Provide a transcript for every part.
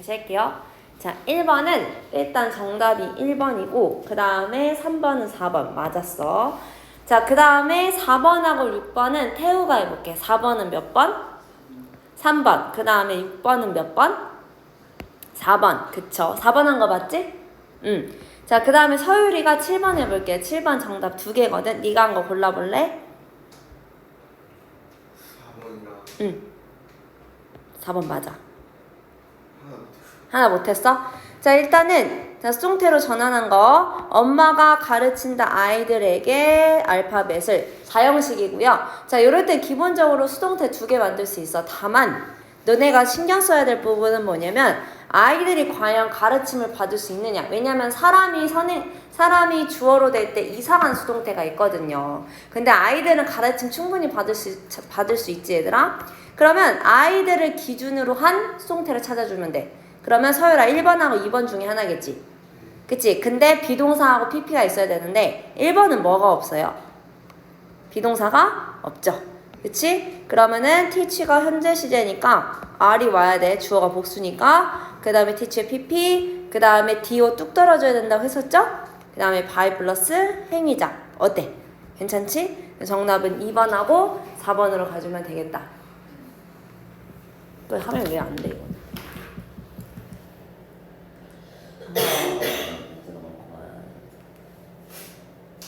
다시 할게요. 자, 1번은 일단 정답이 1번이고 그 다음에 3번은 4번 맞았어. 자, 그 다음에 4번하고 6번은 태우가 해볼게. 4번은 몇 번? 3번. 그 다음에 6번은 몇 번? 4번. 그쵸? 4번 한 거 맞지? 자, 그 다음에 서유리가 7번 해볼게. 7번 정답 2개거든. 네가 한 거 골라볼래? 4번이랑 4번 맞아. 하나 하나 못했어? 자, 일단은 자, 수동태로 전환한 거 엄마가 가르친다 아이들에게 알파벳을 4형식이고요. 자, 이럴 때 기본적으로 수동태 2개 만들 수 있어. 다만 너네가 신경 써야 될 부분은 뭐냐면 아이들이 과연 가르침을 받을 수 있느냐. 왜냐면 사람이 주어로 될 때 이상한 수동태가 있거든요. 근데 아이들은 가르침 충분히 받을 수 있지 얘들아. 그러면 아이들을 기준으로 한 수동태를 찾아주면 돼. 그러면 서유라 1번하고 2번 중에 하나겠지. 그치? 근데 비동사하고 PP가 있어야 되는데 1번은 뭐가 없어요? 비동사가 없죠. 그치? 그러면은 teach가 현재 시제니까 R이 와야 돼. 주어가 복수니까. 그 다음에 teach의 PP. 그 다음에 DO 뚝 떨어져야 된다고 했었죠? 그 다음에 by 플러스 행위자. 어때? 괜찮지? 정답은 2번하고 4번으로 가주면 되겠다. 또 하면 왜 안 돼, 이거?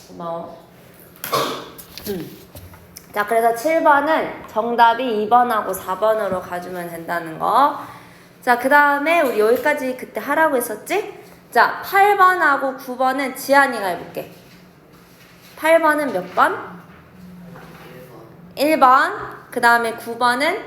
고마워. 자, 그래서 7번은 정답이 2번하고 4번으로 가주면 된다는 거. 자, 그 다음에 우리 여기까지 그때 하라고 했었지? 자, 8번하고 9번은 지한이가 해볼게. 8번은 몇 번? 1번. 그 다음에 9번은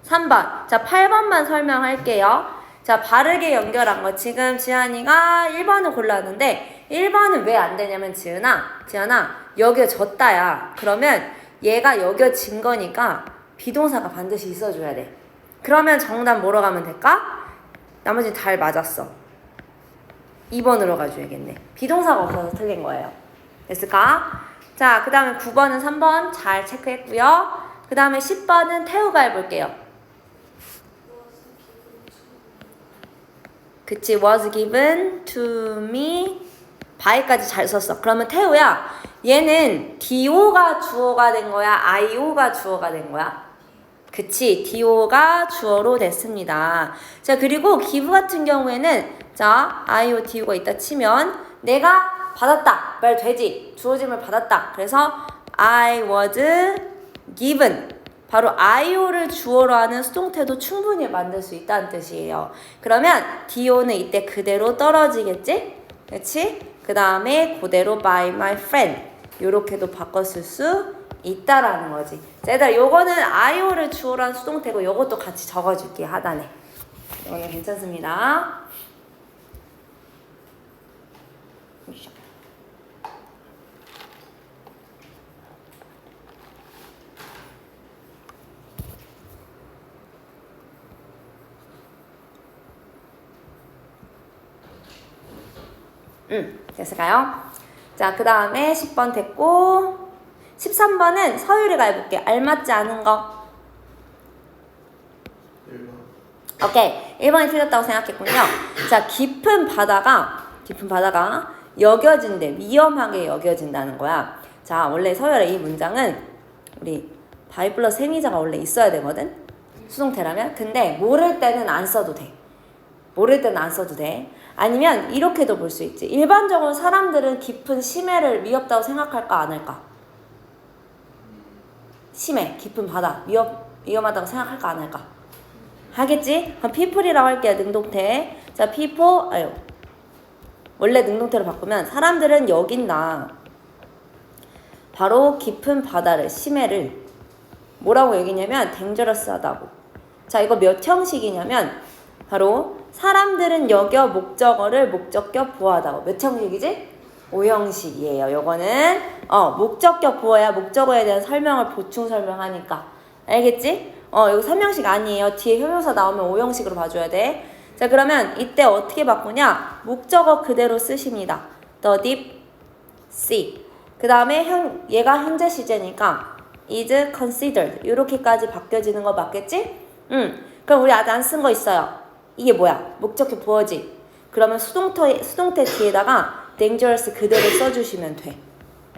3번. 자, 8번만 설명할게요. 자, 바르게 연결한 거. 지금 지한이가 1번을 골랐는데 1번은 왜 안 되냐면 지한아 여겨졌다야. 그러면 얘가 여겨진 거니까 비동사가 반드시 있어줘야 돼. 그러면 정답 뭐로 가면 될까? 나머지 잘 맞았어. 2번으로 가줘야겠네. 비동사가 없어서 틀린 거예요. 됐을까? 자, 그 다음에 9번은 3번 잘 체크했고요. 그 다음에 10번은 태우가 해볼게요. 그치, was given to me by까지 잘 썼어. 그러면 태우야, 얘는 DO가 주어가 된 거야? IO가 주어가 된 거야? 그치, DO가 주어로 됐습니다. 자, 그리고 give 같은 경우에는 자, IO, DO가 있다 치면 내가 받았다. 말 되지? 주어짐을 받았다. 그래서 I was given. 바로 IO를 주어로 하는 수동태도 충분히 만들 수 있다는 뜻이에요. 그러면 DO는 이때 그대로 떨어지겠지? 그치? 그 다음에 그대로 by my friend. 요렇게도 바꿨을 수 있다라는 거지. 자, 얘들아, 요거는 IO를 주어로 한 수동태고 요것도 같이 적어줄게, 하단에. 이거는 괜찮습니다. 됐을까요? 자, 그 다음에 10번 됐고 13번은 서유리가 해볼게. 알맞지 않은 거. 1번. 오케이. 1번이 틀렸다고 생각했군요. 자, 깊은 바다가 여겨진대. 위험하게 여겨진다는 거야. 자, 원래 서유라 이 문장은 우리 by 플러스 행위자가 원래 있어야 되거든? 수동태라면. 근데 모를 때는 안 써도 돼. 아니면 이렇게도 볼 수 있지. 일반적으로 사람들은 깊은 심해를 위협다고 생각할까 안 할까? 심해, 깊은 바다, 위험하다고 생각할까 안 할까? 하겠지? 그럼 people이라고 할게요. 능동태. 자, people, 원래 능동태로 바꾸면 사람들은 여긴다. 바로 깊은 바다를, 심해를 뭐라고 얘기냐면 dangerous하다고. 자, 이거 몇 형식이냐면 바로 사람들은 여겨 목적어를 목적격 보호하다고. 몇 형식이지? 5형식이에요. 요거는 목적격 보호야. 목적어에 대한 설명을 보충 설명하니까. 알겠지? 이거 3형식 아니에요. 뒤에 형용사 나오면 5형식으로 봐줘야 돼. 자, 그러면 이때 어떻게 바꾸냐? 목적어 그대로 쓰십니다. The deep sea. 그 다음에 얘가 현재 시제니까 is considered. 이렇게까지 바뀌어지는 거 맞겠지? 그럼 우리 아직 안 쓴 거 있어요. 이게 뭐야? 목적격 보어지. 그러면 수동태 뒤에다가 dangerous 그대로 써주시면 돼.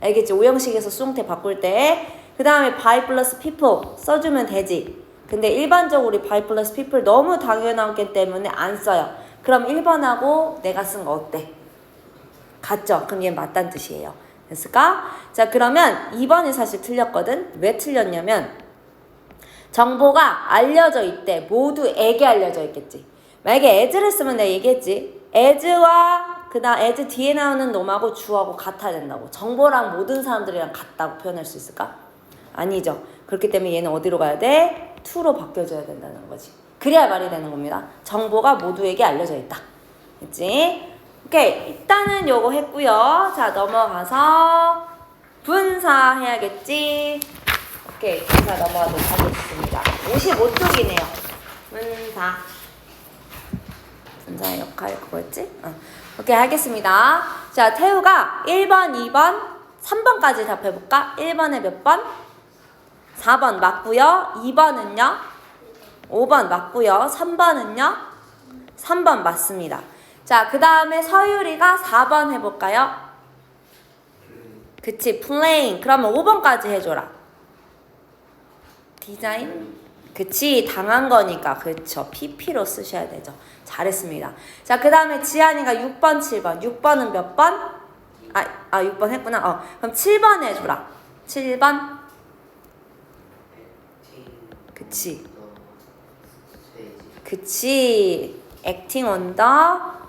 알겠지? 오형식에서 수동태 바꿀 때 그 다음에 by plus people 써주면 되지. 근데 일반적으로 우리 by plus people 너무 당연하기 때문에 안 써요. 그럼 1번하고 내가 쓴 거 어때? 같죠? 그럼 얘는 맞다는 뜻이에요. 됐을까? 자, 그러면 2번이 사실 틀렸거든? 왜 틀렸냐면 정보가 알려져 있대. 모두에게 알려져 있겠지. 만약에 as를 쓰면 내가 얘기했지. as와 그다음 as 뒤에 나오는 놈하고 주어하고 같아야 된다고. 정보랑 모든 사람들이랑 같다고 표현할 수 있을까? 아니죠. 그렇기 때문에 얘는 어디로 가야 돼? to로 바뀌어줘야 된다는 거지. 그래야 말이 되는 겁니다. 정보가 모두에게 알려져 있다. 됐지? 오케이. 일단은 요거 했고요. 자, 넘어가서 분사해야겠지. 오케이. 분사 넘어가도록 하겠습니다. 55쪽이네요. 분사. 분사의 역할 그거였지? 오케이. 하겠습니다. 자, 태우가 1번, 2번, 3번까지 답해볼까? 1번에 몇 번? 4번 맞고요. 2번은요? 5번 맞고요. 3번은요? 3번 맞습니다. 자, 그 다음에 서유리가 4번 해볼까요? 그치, playing. 그러면 5번까지 해줘라. 디자인? 그치, 당한 거니까. 그쵸, PP로 쓰셔야 되죠. 잘했습니다. 자, 그 다음에 지안이가 6번, 7번. 6번은 몇 번? 6번 했구나. 그럼 7번 해줘라. 7번. 그치. acting on the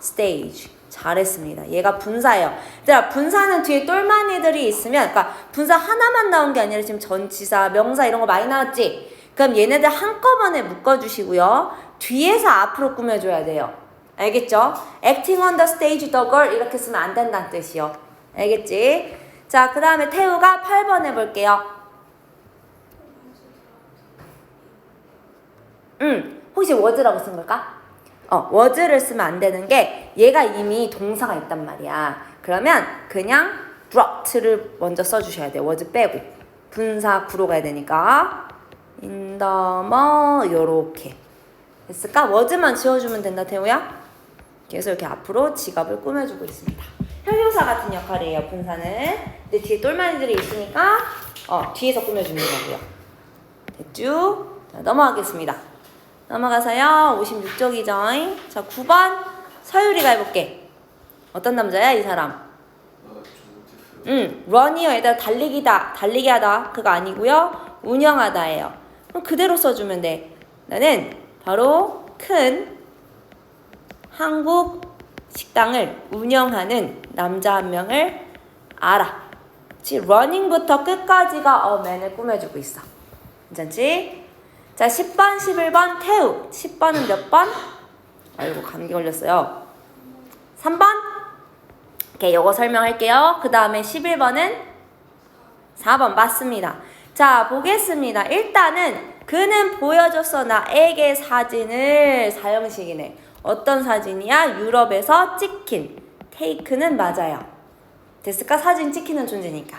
stage. 잘했습니다. 얘가 분사예요. 얘들아, 분사는 뒤에 똘마니들이 있으면, 그러니까 분사 하나만 나온 게 아니라 지금 전치사, 명사 이런 거 많이 나왔지? 그럼 얘네들 한꺼번에 묶어주시고요. 뒤에서 앞으로 꾸며줘야 돼요. 알겠죠? acting on the stage, the girl 이렇게 쓰면 안 된다는 뜻이요. 알겠지? 자, 그 다음에 태우가 8번 해볼게요. 혹시 was라고 쓴 걸까? was를 쓰면 안 되는 게 얘가 이미 동사가 있단 말이야. 그러면 그냥 brought를 먼저 써주셔야 돼요. was 빼고. 분사 구로 가야 되니까. in the 요렇게. 됐을까? was만 지워주면 된다, 태우야. 그래서 이렇게 앞으로 지갑을 꾸며주고 있습니다. 형용사 같은 역할이에요, 분사는. 근데 뒤에 똘마니들이 있으니까 뒤에서 꾸며주는 거고요. 됐죠? 자, 넘어가겠습니다. 넘어가서요. 56쪽이죠. 자, 9번 서유리가 해볼게. 어떤 남자야, 이 사람? run이요. 얘들아, 달리기 하다. 그거 아니고요. 운영하다예요. 그럼 그대로 써주면 돼. 나는 바로 큰 한국 식당을 운영하는 남자 한 명을 알아. 그치? running부터 끝까지가 man을 꾸며주고 있어. 괜찮지? 자, 10번, 11번 태우. 10번은 몇 번? 아이고, 감기 걸렸어요. 3번? 오케이, 요거 설명할게요. 그 다음에 11번은 4번 맞습니다. 자, 보겠습니다. 일단은 그는 보여줬어 나에게 사진을. 사형식이네. 어떤 사진이야? 유럽에서 찍힌. 테이크는 맞아요. 됐을까? 사진 찍히는 존재니까.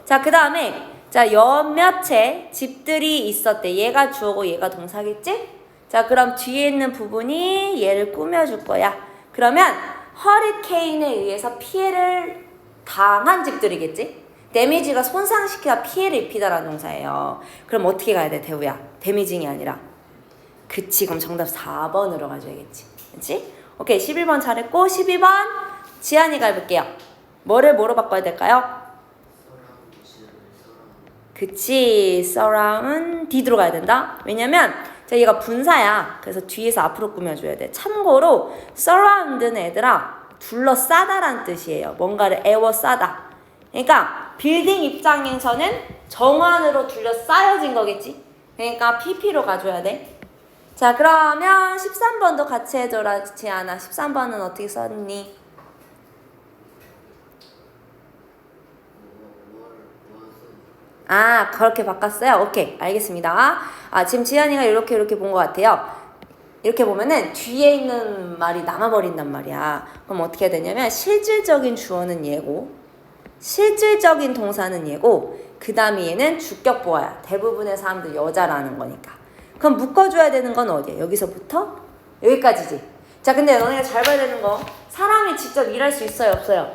자, 그 다음에 자, 몇몇 채 집들이 있었대. 얘가 주어고 얘가 동사겠지? 자, 그럼 뒤에 있는 부분이 얘를 꾸며줄 거야. 그러면 허리케인에 의해서 피해를 당한 집들이겠지? 데미지가 손상시키다 피해를 입히다라는 동사예요. 그럼 어떻게 가야 돼, 태우야? 데미징이 아니라. 그치, 그럼 정답 4번으로 가줘야겠지. 그치? 오케이, 11번 잘했고 12번 지안이가 해볼게요. 뭐로 바꿔야 될까요? 그치, surround did로 가야 된다. 왜냐면 자, 얘가 분사야. 그래서 뒤에서 앞으로 꾸며줘야 돼. 참고로 surround는 애들아 둘러싸다라는 뜻이에요. 뭔가를 에워싸다. 그러니까 빌딩 입장에서는 정원으로 둘러싸여진 거겠지. 그러니까 PP로 가줘야 돼. 자, 그러면 13번도 같이 해줘라, 지안아. 13번은 어떻게 썼니? 그렇게 바꿨어요? 오케이, 알겠습니다. 지금 지안이가 이렇게 본 것 같아요. 이렇게 보면은 뒤에 있는 말이 남아버린단 말이야. 그럼 어떻게 해야 되냐면 실질적인 주어는 얘고 실질적인 동사는 얘고 그 다음에 얘는 주격보어야. 대부분의 사람들 여자라는 거니까. 그럼 묶어줘야 되는 건 어디야? 여기서부터 여기까지지. 자, 근데 너네가 잘 봐야 되는 거. 사람이 직접 일할 수 있어요, 없어요?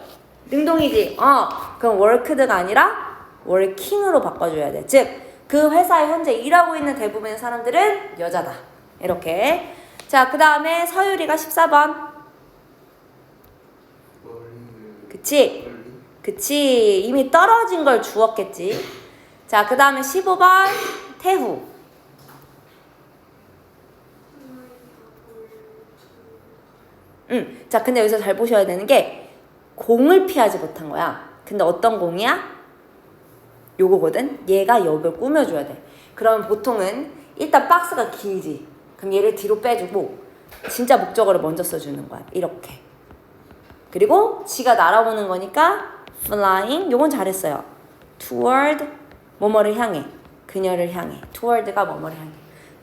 능동이지. 그럼 worked가 아니라 working으로 바꿔줘야 돼. 즉, 그 회사에 현재 일하고 있는 대부분의 사람들은 여자다. 이렇게. 자, 그 다음에 서유리가 14번. 그치? 그치. 이미 떨어진 걸 주었겠지. 자, 그 다음에 15번. 태후. 자, 근데 여기서 잘 보셔야 되는 게 공을 피하지 못한 거야. 근데 어떤 공이야? 요거거든. 얘가 여기를 꾸며줘야 돼. 그러면 보통은 일단 박스가 길지. 그럼 얘를 뒤로 빼주고 진짜 목적어를 먼저 써주는 거야. 이렇게. 그리고 지가 날아오는 거니까 flying. 요건 잘했어요. toward 뭐뭐를 향해. 그녀를 향해. toward가 뭐뭐를 향해.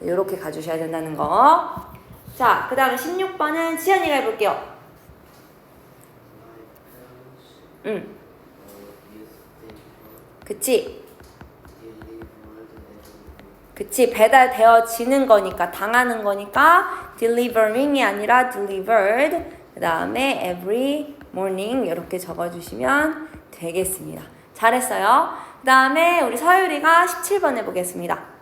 요렇게 가주셔야 된다는 거. 자, 그 다음에 16번은 지연이가 해볼게요. 그치? 그치? 배달되어지는 거니까, 당하는 거니까 delivering이 아니라 delivered. 그 다음에 every morning 이렇게 적어주시면 되겠습니다. 잘했어요. 그 다음에 우리 서유리가 17번 해보겠습니다.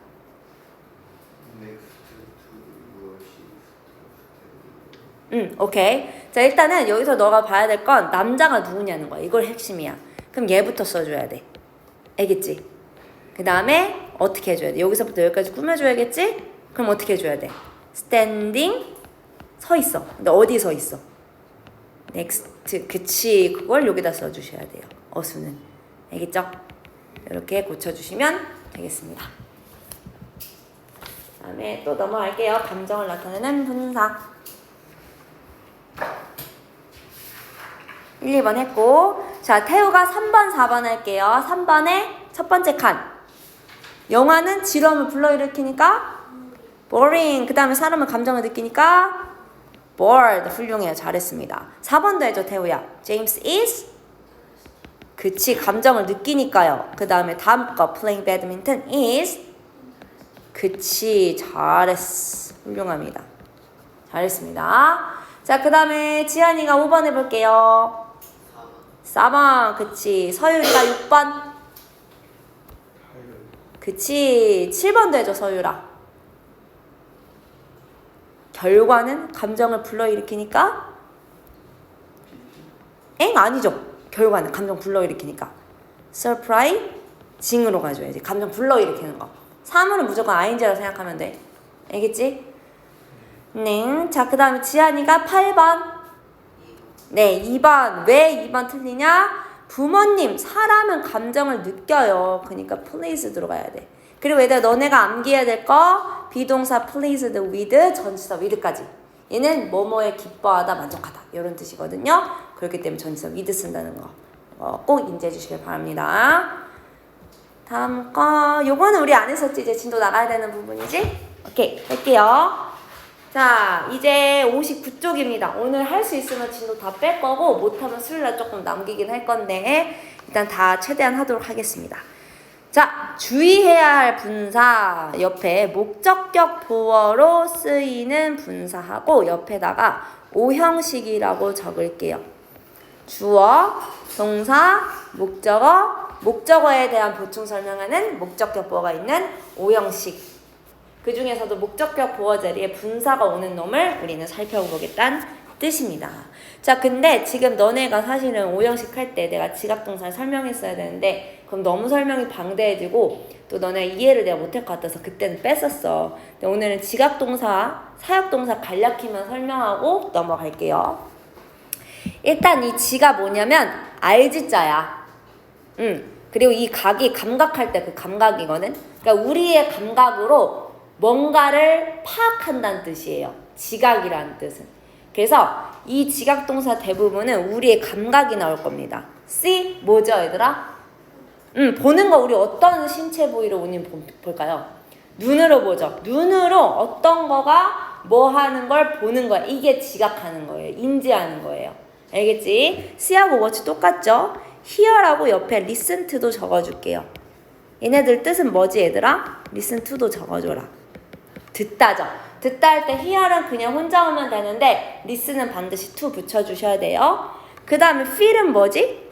오케이. 자, 일단은 여기서 너가 봐야 될 건 남자가 누구냐는 거야. 이걸 핵심이야. 그럼 얘부터 써줘야 돼. 알겠지? 그 다음에 어떻게 해줘야 돼? 여기서부터 여기까지 꾸며줘야겠지? 그럼 어떻게 해줘야 돼? standing 서 있어. 근데 어디 서 있어? next. 그치. 그걸 여기다 써주셔야 돼요. 어수는. 알겠죠? 이렇게 고쳐주시면 되겠습니다. 그 다음에 또 넘어갈게요. 감정을 나타내는 분사. 1, 2번 했고, 자, 태우가 3번, 4번 할게요. 3번에 첫 번째 칸. 영화는 지루함을 불러일으키니까 boring. 그 다음에 사람은 감정을 느끼니까 bored. 훌륭해요. 잘했습니다. 4번도 해줘, 태우야. James is 그치, 감정을 느끼니까요. 그 다음에 다음 거 playing badminton is 그치, 잘했어. 훌륭합니다. 잘했습니다. 자, 그 다음에 지한이가 5번 해볼게요. 4번, 그치. 서유리가 6번. 그치. 7번도 해줘, 서유라. 결과는 감정을 불러일으키니까? 아니죠. 결과는 감정 불러일으키니까. surprising으로 가줘야지. 감정 불러일으키는 거. 3으로는 무조건 ing라고 생각하면 돼. 알겠지? 네. 자, 그 다음에 지한이가 8번. 네, 2번. 왜 2번 틀리냐? 부모님, 사람은 감정을 느껴요. 그러니까 please 들어가야 돼. 그리고 얘들아, 너네가 암기해야 될 거 비동사 pleased with, 전치사 with까지. 얘는 뭐뭐에 기뻐하다, 만족하다 이런 뜻이거든요. 그렇기 때문에 전치사 with 쓴다는 거 꼭 인지해 주시길 바랍니다. 다음 거, 요거는 우리 안 했었지? 이제 진도 나가야 되는 부분이지? 오케이, 할게요. 자, 이제 59쪽입니다. 오늘 할 수 있으면 진도 다 뺄 거고 못하면 수요일날 조금 남기긴 할 건데 일단 다 최대한 하도록 하겠습니다. 자, 주의해야 할 분사 옆에 목적격 보어로 쓰이는 분사하고 옆에다가 오형식이라고 적을게요. 주어, 동사, 목적어, 목적어에 대한 보충 설명하는 목적격 보어가 있는 오형식. 그 중에서도 목적격 보어 자리에 분사가 오는 놈을 우리는 살펴보겠다는 뜻입니다. 자, 근데 지금 너네가 사실은 오형식 할 때 내가 지각동사를 설명했어야 되는데 그럼 너무 설명이 방대해지고 또 너네 이해를 내가 못할 것 같아서 그때는 뺐었어. 근데 오늘은 지각동사, 사역동사 간략히만 설명하고 넘어갈게요. 일단 이 지가 뭐냐면 알지자야. 그리고 이 각이 감각할 때 그 감각이거든. 그러니까 우리의 감각으로 뭔가를 파악한다는 뜻이에요. 지각이라는 뜻은. 그래서 이 지각동사 대부분은 우리의 감각이 나올 겁니다. C 뭐죠, 얘들아? 보는 거 우리 어떤 신체 부위로 우리 볼까요? 눈으로 보죠. 눈으로 어떤 거가 뭐 하는 걸 보는 거야. 이게 지각하는 거예요. 인지하는 거예요. 알겠지? C하고 watch 똑같죠? hear라고 옆에 listen to도 적어줄게요. 얘네들 뜻은 뭐지, 얘들아? listen to도 적어줘라. 듣다죠. 듣다 할 때 hear은 그냥 혼자 오면 되는데 listen은 반드시 to 붙여주셔야 돼요. 그 다음에 feel은 뭐지?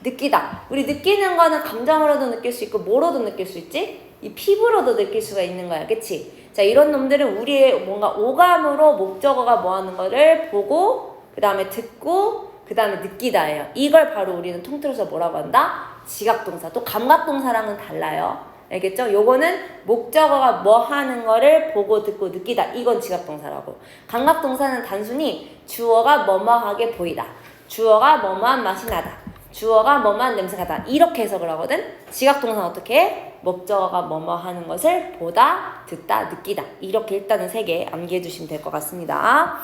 느끼다. 우리 느끼는 거는 감정으로도 느낄 수 있고 뭐로도 느낄 수 있지? 이 피부로도 느낄 수가 있는 거야. 그치? 자, 이런 놈들은 우리의 뭔가 오감으로 목적어가 뭐 하는 거를 보고 그 다음에 듣고 그 다음에 느끼다예요. 이걸 바로 우리는 통틀어서 뭐라고 한다? 지각동사. 또 감각동사랑은 달라요. 알겠죠? 요거는 목적어가 뭐 하는 거를 보고 듣고 느끼다. 이건 지각동사라고. 감각동사는 단순히 주어가 뭐뭐하게 보이다. 주어가 뭐뭐한 맛이 나다. 주어가 뭐뭐한 냄새가 나. 이렇게 해석을 하거든. 지각동사는 어떻게 해? 목적어가 뭐뭐 하는 것을 보다, 듣다, 느끼다. 이렇게 일단은 3개 암기해 주시면 될 것 같습니다.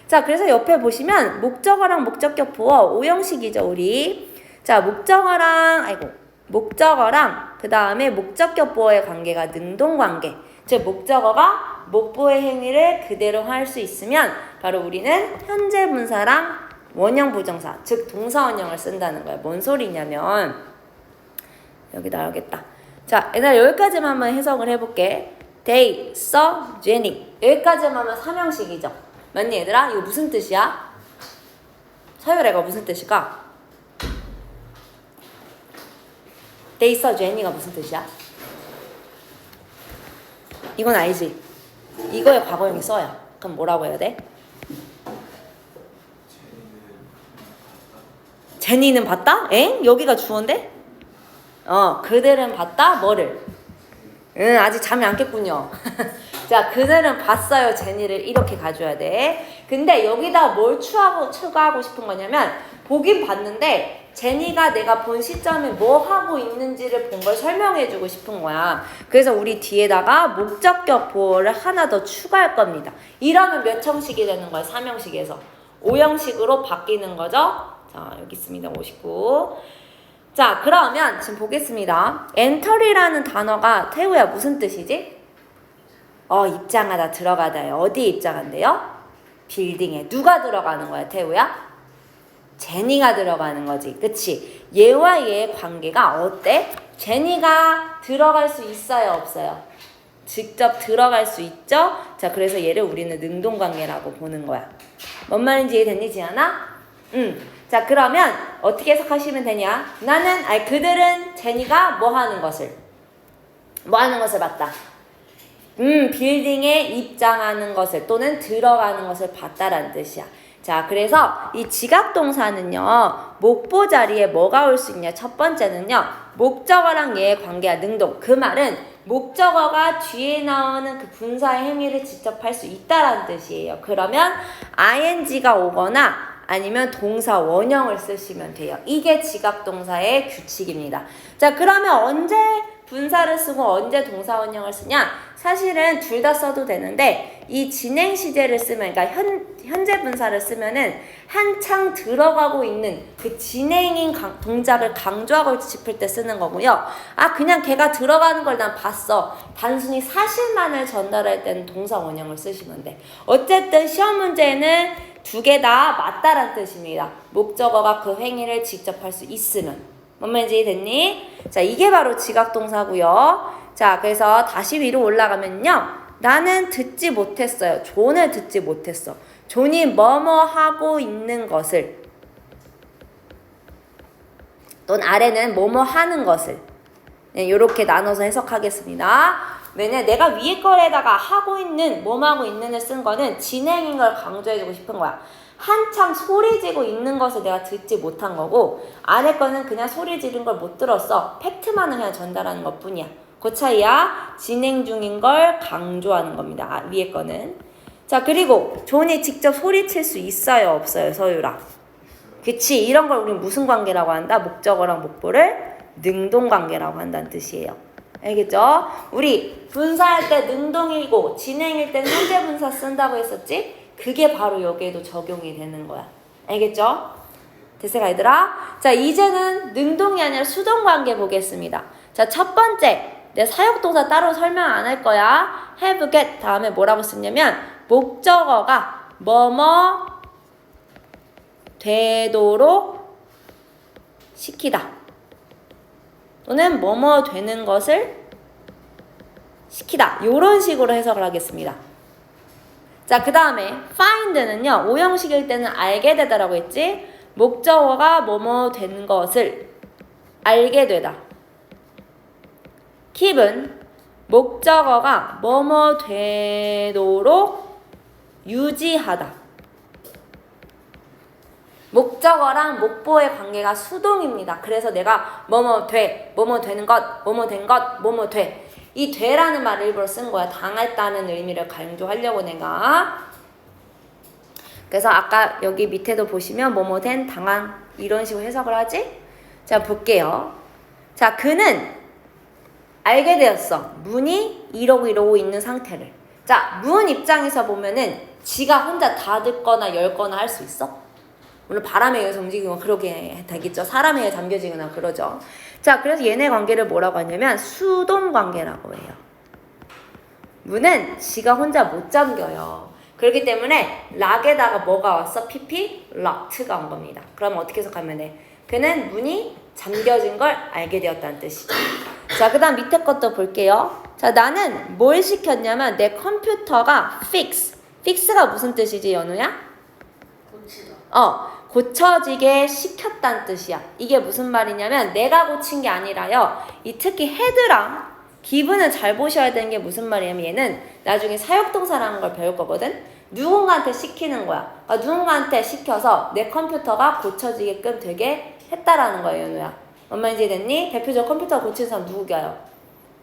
자, 그래서 옆에 보시면 목적어랑 목적격 보어 5형식이죠, 우리. 자, 목적어랑 그 다음에 목적격 보어의 관계가 능동관계. 즉 목적어가 목보의 행위를 그대로 할 수 있으면 바로 우리는 현재 분사랑 원형 부정사, 즉 동사 원형을 쓴다는 거예요. 뭔 소리냐면 여기 나오겠다. 자, 얘들아 여기까지만 한번 해석을 해볼게. They saw Jenny. 여기까지만 하면 3형식이죠. 맞니 얘들아? 이거 무슨 뜻이야? 서열애가 무슨 뜻일까? They saw Jenny가 무슨 뜻이야? 이건 알지? 이거의 과거형이 써야. 그럼 뭐라고 해야 돼? 제니는 봤다? 엥? 여기가 주어인데? 그들은 봤다? 뭐를? 아직 잠이 안 깼군요. 자, 그들은 봤어요. 제니를 이렇게 가져야 돼. 근데 여기다 뭘 추가하고 싶은 거냐면 보긴 봤는데 제니가 내가 본 시점에 뭐 하고 있는지를 본 걸 설명해주고 싶은 거야. 그래서 우리 뒤에다가 목적격 보어를 하나 더 추가할 겁니다. 이러면 몇 형식이 되는 거야? 3형식에서 5형식으로 바뀌는 거죠. 자, 여기 있습니다. 59. 자, 그러면 지금 보겠습니다. 엔터리라는 단어가 태우야 무슨 뜻이지? 입장하다, 들어가다요. 어디에 입장한대요? 빌딩에. 누가 들어가는 거야, 태우야? 제니가 들어가는 거지. 그치? 얘와 얘의 관계가 어때? 제니가 들어갈 수 있어요, 없어요? 직접 들어갈 수 있죠? 자, 그래서 얘를 우리는 능동관계라고 보는 거야. 뭔 말인지 이해됐니, 지안아? 자, 그러면 어떻게 해석하시면 되냐? 그들은 제니가 뭐 하는 것을 봤다. 빌딩에 입장하는 것을 또는 들어가는 것을 봤다라는 뜻이야. 자, 그래서 이 지각동사는요, 목보 자리에 뭐가 올 수 있냐? 첫 번째는요, 목적어랑 얘의 관계야, 능동. 그 말은 목적어가 뒤에 나오는 그 분사의 행위를 직접 할 수 있다라는 뜻이에요. 그러면 ing가 오거나 아니면 동사 원형을 쓰시면 돼요. 이게 지각동사의 규칙입니다. 자, 그러면 언제 분사를 쓰고 언제 동사 원형을 쓰냐? 사실은 둘 다 써도 되는데 이 진행 시제를 쓰면, 그러니까 현재 분사를 쓰면은 한창 들어가고 있는 그 진행인 동작을 강조하고 싶을 때 쓰는 거고요. 그냥 걔가 들어가는 걸 난 봤어. 단순히 사실만을 전달할 때는 동사 원형을 쓰시면 돼. 어쨌든 시험 문제는 두 개 다 맞다란 뜻입니다. 목적어가 그 행위를 직접 할 수 있으면. 뭔 말인지 됐니? 자, 이게 바로 지각동사고요. 자, 그래서 다시 위로 올라가면요. 나는 듣지 못했어요. 존을 듣지 못했어. 존이 뭐뭐 하고 있는 것을, 또는 아래는 뭐뭐 하는 것을. 네, 이렇게 나눠서 해석하겠습니다. 왜냐, 내가 위에 거에다가 하고 있는, 뭐뭐 하고 있는을 쓴 거는 진행인 걸 강조해주고 싶은 거야. 한창 소리 지르고 있는 것을 내가 듣지 못한 거고, 아래 거는 그냥 소리 지른 걸 못 들었어. 팩트만을 그냥 전달하는 것 뿐이야. 그 차이야. 진행 중인 걸 강조하는 겁니다. 위에 거는. 자, 그리고 존이 직접 소리칠 수 있어요, 없어요, 서유라? 그치? 이런 걸 우리 무슨 관계라고 한다? 목적어랑 목보를 능동관계라고 한다는 뜻이에요. 알겠죠? 우리 분사할 때 능동이고 진행일 때는 현재 분사 쓴다고 했었지? 그게 바로 여기에도 적용이 되는 거야. 알겠죠? 됐어요, 얘들아? 자, 이제는 능동이 아니라 수동관계 보겠습니다. 자, 첫 번째. 내 사역동사 따로 설명 안 할 거야. have, get 다음에 뭐라고 쓰냐면 목적어가 뭐뭐 되도록 시키다. 또는 뭐뭐 되는 것을 시키다. 요런 식으로 해석을 하겠습니다. 자, 그 다음에 find는요. 오형식일 때는 알게 되다라고 했지. 목적어가 뭐뭐 되는 것을 알게 되다. keep은 목적어가 뭐뭐 되도록 유지하다. 목적어랑 목보의 관계가 수동입니다. 그래서 내가 뭐뭐 돼, 뭐뭐 되는 것, 뭐뭐 된 것, 뭐뭐 돼. 이 되라는 말을 일부러 쓴 거야. 당했다는 의미를 강조하려고 내가. 그래서 아까 여기 밑에도 보시면 뭐뭐 된, 당한 이런 식으로 해석을 하지? 자, 볼게요. 자, 그는 알게 되었어. 문이 이러고 있는 상태를. 자, 문 입장에서 보면은 지가 혼자 닫거나 열거나 할 수 있어? 물론 바람에 의해서 움직이거나 그러게 되겠죠. 사람에 의해 잠겨지거나 그러죠. 자, 그래서 얘네 관계를 뭐라고 하냐면 수동 관계라고 해요. 문은 지가 혼자 못 잠겨요. 그렇기 때문에 락에다가 뭐가 왔어? PP? locked가 온 겁니다. 그럼 어떻게 해석하면 돼? 그는 문이 잠겨진 걸 알게 되었다는 뜻이죠. 자, 그 다음 밑에 것도 볼게요. 자, 나는 뭘 시켰냐면 내 컴퓨터가 fix가 무슨 뜻이지, 연우야? 고치다. 고쳐지게 시켰다는 뜻이야. 이게 무슨 말이냐면 내가 고친 게 아니라요. 이 특히 헤드랑 기분을 잘 보셔야 되는 게 무슨 말이냐면 얘는 나중에 사역동사라는 걸 배울 거거든. 누군가한테 시키는 거야. 그러니까 누군가한테 시켜서 내 컴퓨터가 고쳐지게끔 되게 했다라는 거예요, 연우야. 엄마 이제 됐니? 대표적으로 컴퓨터 고치는 사람 누구게요?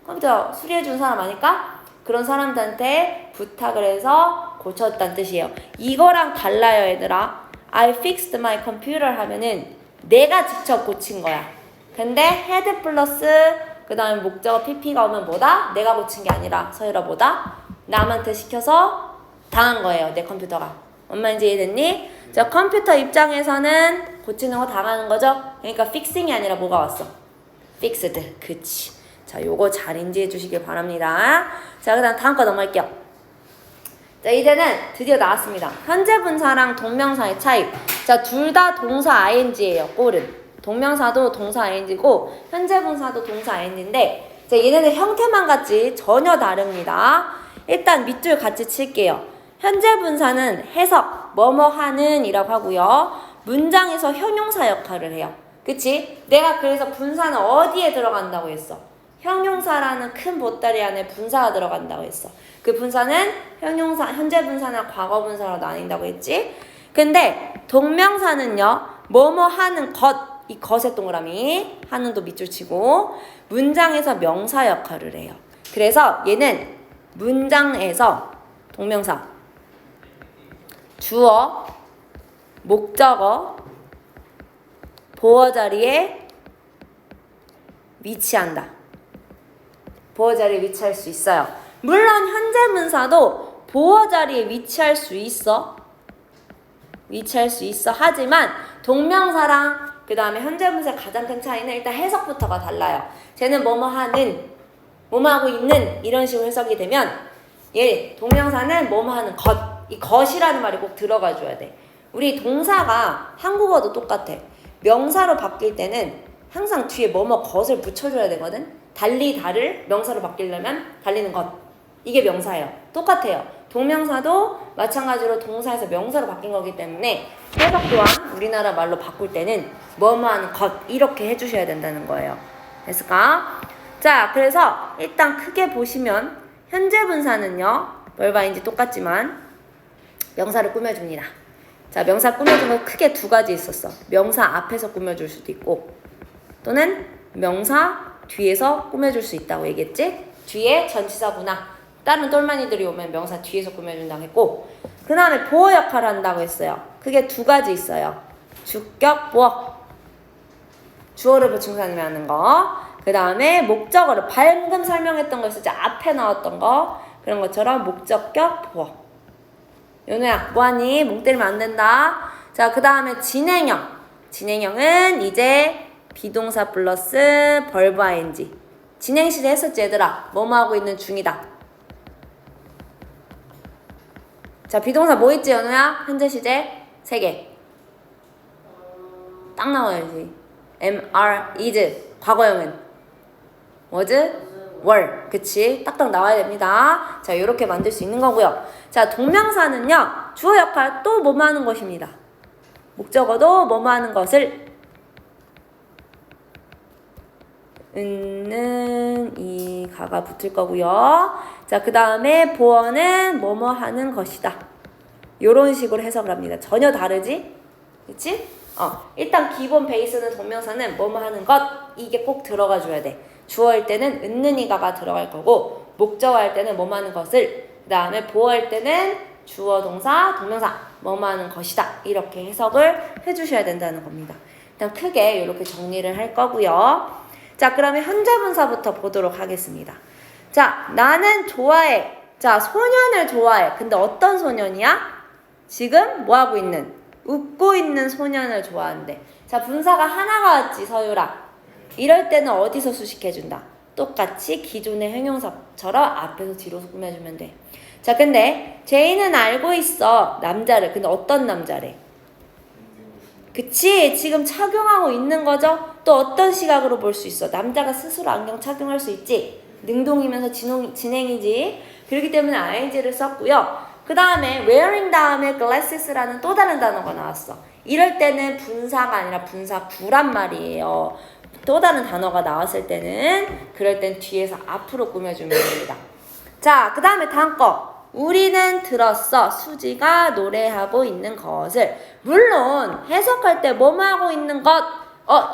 컴퓨터 수리해주는 사람 아닐까? 그런 사람들한테 부탁을 해서 고쳤다는 뜻이에요. 이거랑 달라요, 얘들아. I fixed my computer 하면은 내가 직접 고친 거야. 근데 head 플러스 그 다음에 목적어 pp가 오면 뭐다? 내가 고친 게 아니라 서열아 뭐다? 남한테 시켜서 당한 거예요, 내 컴퓨터가. 엄마 이제 이해됐니? 자, 컴퓨터 입장에서는 고치는 거 당하는 거죠? 그러니까 fixing이 아니라 뭐가 왔어? fixed. 그치. 자, 요거 잘 인지해 주시길 바랍니다. 자, 그 다음 다음 거 넘어갈게요. 자, 이제는 드디어 나왔습니다. 현재 분사랑 동명사의 차이. 자, 둘 다 동사 ing예요. 꼴은. 동명사도 동사 ing고 현재 분사도 동사 ing인데 자, 얘네는 형태만 같지 전혀 다릅니다. 일단 밑줄 같이 칠게요. 현재 분사는 해석, 뭐뭐 하는 이라고 하고요. 문장에서 형용사 역할을 해요. 그치? 내가 그래서 분사는 어디에 들어간다고 했어? 형용사라는 큰 보따리 안에 분사가 들어간다고 했어. 그 분사는 형용사, 현재 분사나 과거 분사로 나뉜다고 했지. 근데 동명사는요. 뭐뭐 하는 것, 이 것의 동그라미 하는도 밑줄 치고 문장에서 명사 역할을 해요. 그래서 얘는 문장에서 동명사, 주어, 목적어, 보어 자리에 위치한다. 보어 자리에 위치할 수 있어요. 물론 현재 문사도 보어 자리에 위치할 수 있어. 하지만 동명사랑 그 다음에 현재 문사의 가장 큰 차이는 일단 해석부터가 달라요. 쟤는 뭐뭐 하는, 뭐뭐 하고 있는 이런 식으로 해석이 되면 얘 동명사는 뭐뭐 하는 것, 이 것이라는 말이 꼭 들어가 줘야 돼. 우리 동사가 한국어도 똑같아. 명사로 바뀔 때는 항상 뒤에 뭐뭐 것을 붙여줘야 되거든. 달리 다를 명사로 바뀌려면 달리는 것, 이게 명사예요. 똑같아요. 동명사도 마찬가지로 동사에서 명사로 바뀐 거기 때문에 해석 또한 우리나라 말로 바꿀 때는 뭐뭐하는 것 이렇게 해주셔야 된다는 거예요. 됐을까? 자, 그래서 일단 크게 보시면 현재 분사는요. 뭘바인지 똑같지만 명사를 꾸며줍니다. 자, 명사 꾸며준 거 크게 두 가지 있었어. 명사 앞에서 꾸며줄 수도 있고 또는 명사 뒤에서 꾸며줄 수 있다고 얘기했지? 뒤에 전치사구나. 다른 똘마니들이 오면 명사 뒤에서 꾸며준다고 했고 그 다음에 보어 역할을 한다고 했어요. 그게 두 가지 있어요. 주격, 보어. 주어를 붙이고 설명하는 거. 그 다음에 목적어를 방금 설명했던 거 있었지? 앞에 나왔던 거. 그런 것처럼 목적격, 보어. 연우야, 뭐하니? 멍 때리면 안 된다. 자, 그 다음에 진행형. 진행형은 이제 비동사 플러스 벌브 ing. 진행 시제 했었지, 얘들아? 뭐뭐 하고 있는 중이다. 자, 비동사 뭐 있지, 연우야? 현재 시제 3개. 딱 나와야지. am, are, is. 과거형은 was, were. 그치? 딱딱 나와야 됩니다. 자, 요렇게 만들 수 있는 거고요. 자, 동명사는요, 주어 역할 또 뭐뭐 하는 것입니다. 목적어도 뭐뭐 하는 것을 는 이 가가 붙을 거고요. 자, 그 다음에 보어는 뭐뭐 하는 것이다. 요런 식으로 해석을 합니다. 전혀 다르지? 그치? 일단 기본 베이스는 동명사는 뭐뭐 하는 것 이게 꼭 들어가 줘야 돼. 주어일 때는 은는이가가 들어갈 거고 목적어할 때는 뭐뭐 하는 것을 그 다음에 보어할 때는 주어 동사 동명사 뭐뭐 하는 것이다. 이렇게 해석을 해주셔야 된다는 겁니다. 일단 크게 이렇게 정리를 할 거고요. 자, 그러면 현재분사부터 보도록 하겠습니다. 자, 나는 좋아해. 자, 소년을 좋아해. 근데 어떤 소년이야? 지금 뭐하고 있는? 웃고 있는 소년을 좋아한대. 자, 분사가 하나가 왔지, 서유라. 이럴 때는 어디서 수식해준다? 똑같이 기존의 형용사처럼 앞에서 뒤로 꾸며주면 돼. 자, 근데 제이는 알고 있어. 남자를. 근데 어떤 남자래? 그치? 지금 착용하고 있는 거죠? 또 어떤 시각으로 볼 수 있어? 남자가 스스로 안경 착용할 수 있지? 능동이면서 진행이지? 그렇기 때문에 ing를 썼고요. 그 다음에 wearing 다음에 glasses라는 또 다른 단어가 나왔어. 이럴 때는 분사가 아니라 분사구란 말이에요. 또 다른 단어가 나왔을 때는 그럴 땐 뒤에서 앞으로 꾸며주면 됩니다. 자, 그 다음에 다음 거. 우리는 들었어. 수지가 노래하고 있는 것을. 물론 해석할 때 뭐뭐 하고 있는 것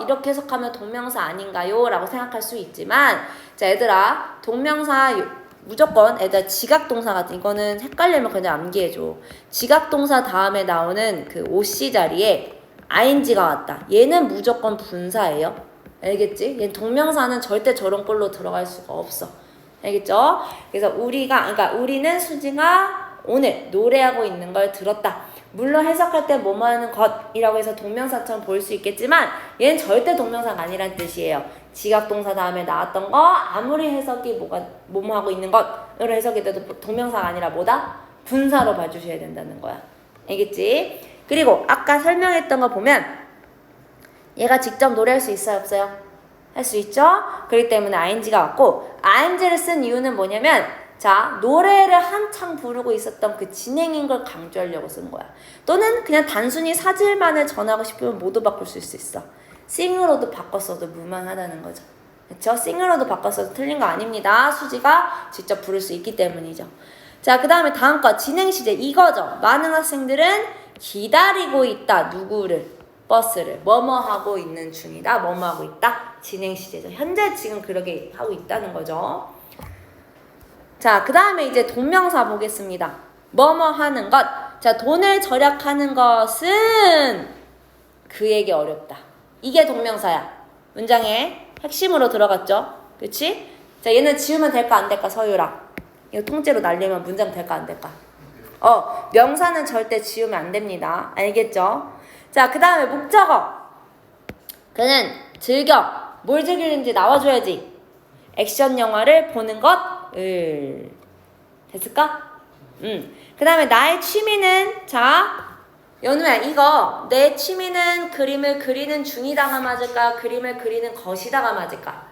이렇게 해석하면 동명사 아닌가요? 라고 생각할 수 있지만 자, 얘들아 동명사 무조건 애들 지각동사 같은 이거는 헷갈리면 그냥 암기해줘. 지각동사 다음에 나오는 그 OC 자리에 ing가 왔다. 얘는 무조건 분사예요. 알겠지? 얘는 동명사는 절대 저런 꼴로 들어갈 수가 없어. 알겠죠? 그래서 그러니까 우리는 수지가 오늘 노래하고 있는 걸 들었다. 물론 해석할 때 뭐뭐 하는 것이라고 해서 동명사처럼 볼 수 있겠지만 얘는 절대 동명사가 아니란 뜻이에요. 지각동사 다음에 나왔던 거 아무리 해석이 뭐뭐 하고 있는 것으로 해석이 돼도 동명사가 아니라 뭐다? 분사로 봐주셔야 된다는 거야. 알겠지? 그리고 아까 설명했던 거 보면 얘가 직접 노래할 수 있어요? 없어요? 할 수 있죠? 그렇기 때문에 ing가 왔고 ing를 쓴 이유는 뭐냐면 자, 노래를 한창 부르고 있었던 그 진행인 걸 강조하려고 쓴 거야. 또는 그냥 단순히 사질만을 전하고 싶으면 모두 바꿀 수 있어. sing으로도 바꿨어도 무방하다는 거죠. 그쵸? sing으로도 바꿨어도 틀린 거 아닙니다. 수지가 직접 부를 수 있기 때문이죠. 자, 그 다음에 다음 거 진행 시제 이거죠. 많은 학생들은 기다리고 있다. 누구를? 버스를. 뭐뭐 하고 있는 중이다. 뭐뭐 하고 있다. 진행 시제죠. 현재 지금 그렇게 하고 있다는 거죠. 자, 그 다음에 이제 동명사 보겠습니다. 뭐뭐 하는 것. 자, 돈을 절약하는 것은 그에게 어렵다. 이게 동명사야. 문장의 핵심으로 들어갔죠. 그치? 자, 얘는 지우면 될까 안 될까 서유라. 이거 통째로 날리면 문장 될까 안 될까? 명사는 절대 지우면 안 됩니다. 알겠죠? 자, 그 다음에 목적어. 그는 즐겨. 뭘 즐기는지 나와줘야지. 액션 영화를 보는 것을. 됐을까? 그 다음에 나의 취미는 자, 연우야 이거 내 취미는 그림을 그리는 중이다가 맞을까? 그림을 그리는 것이다가 맞을까?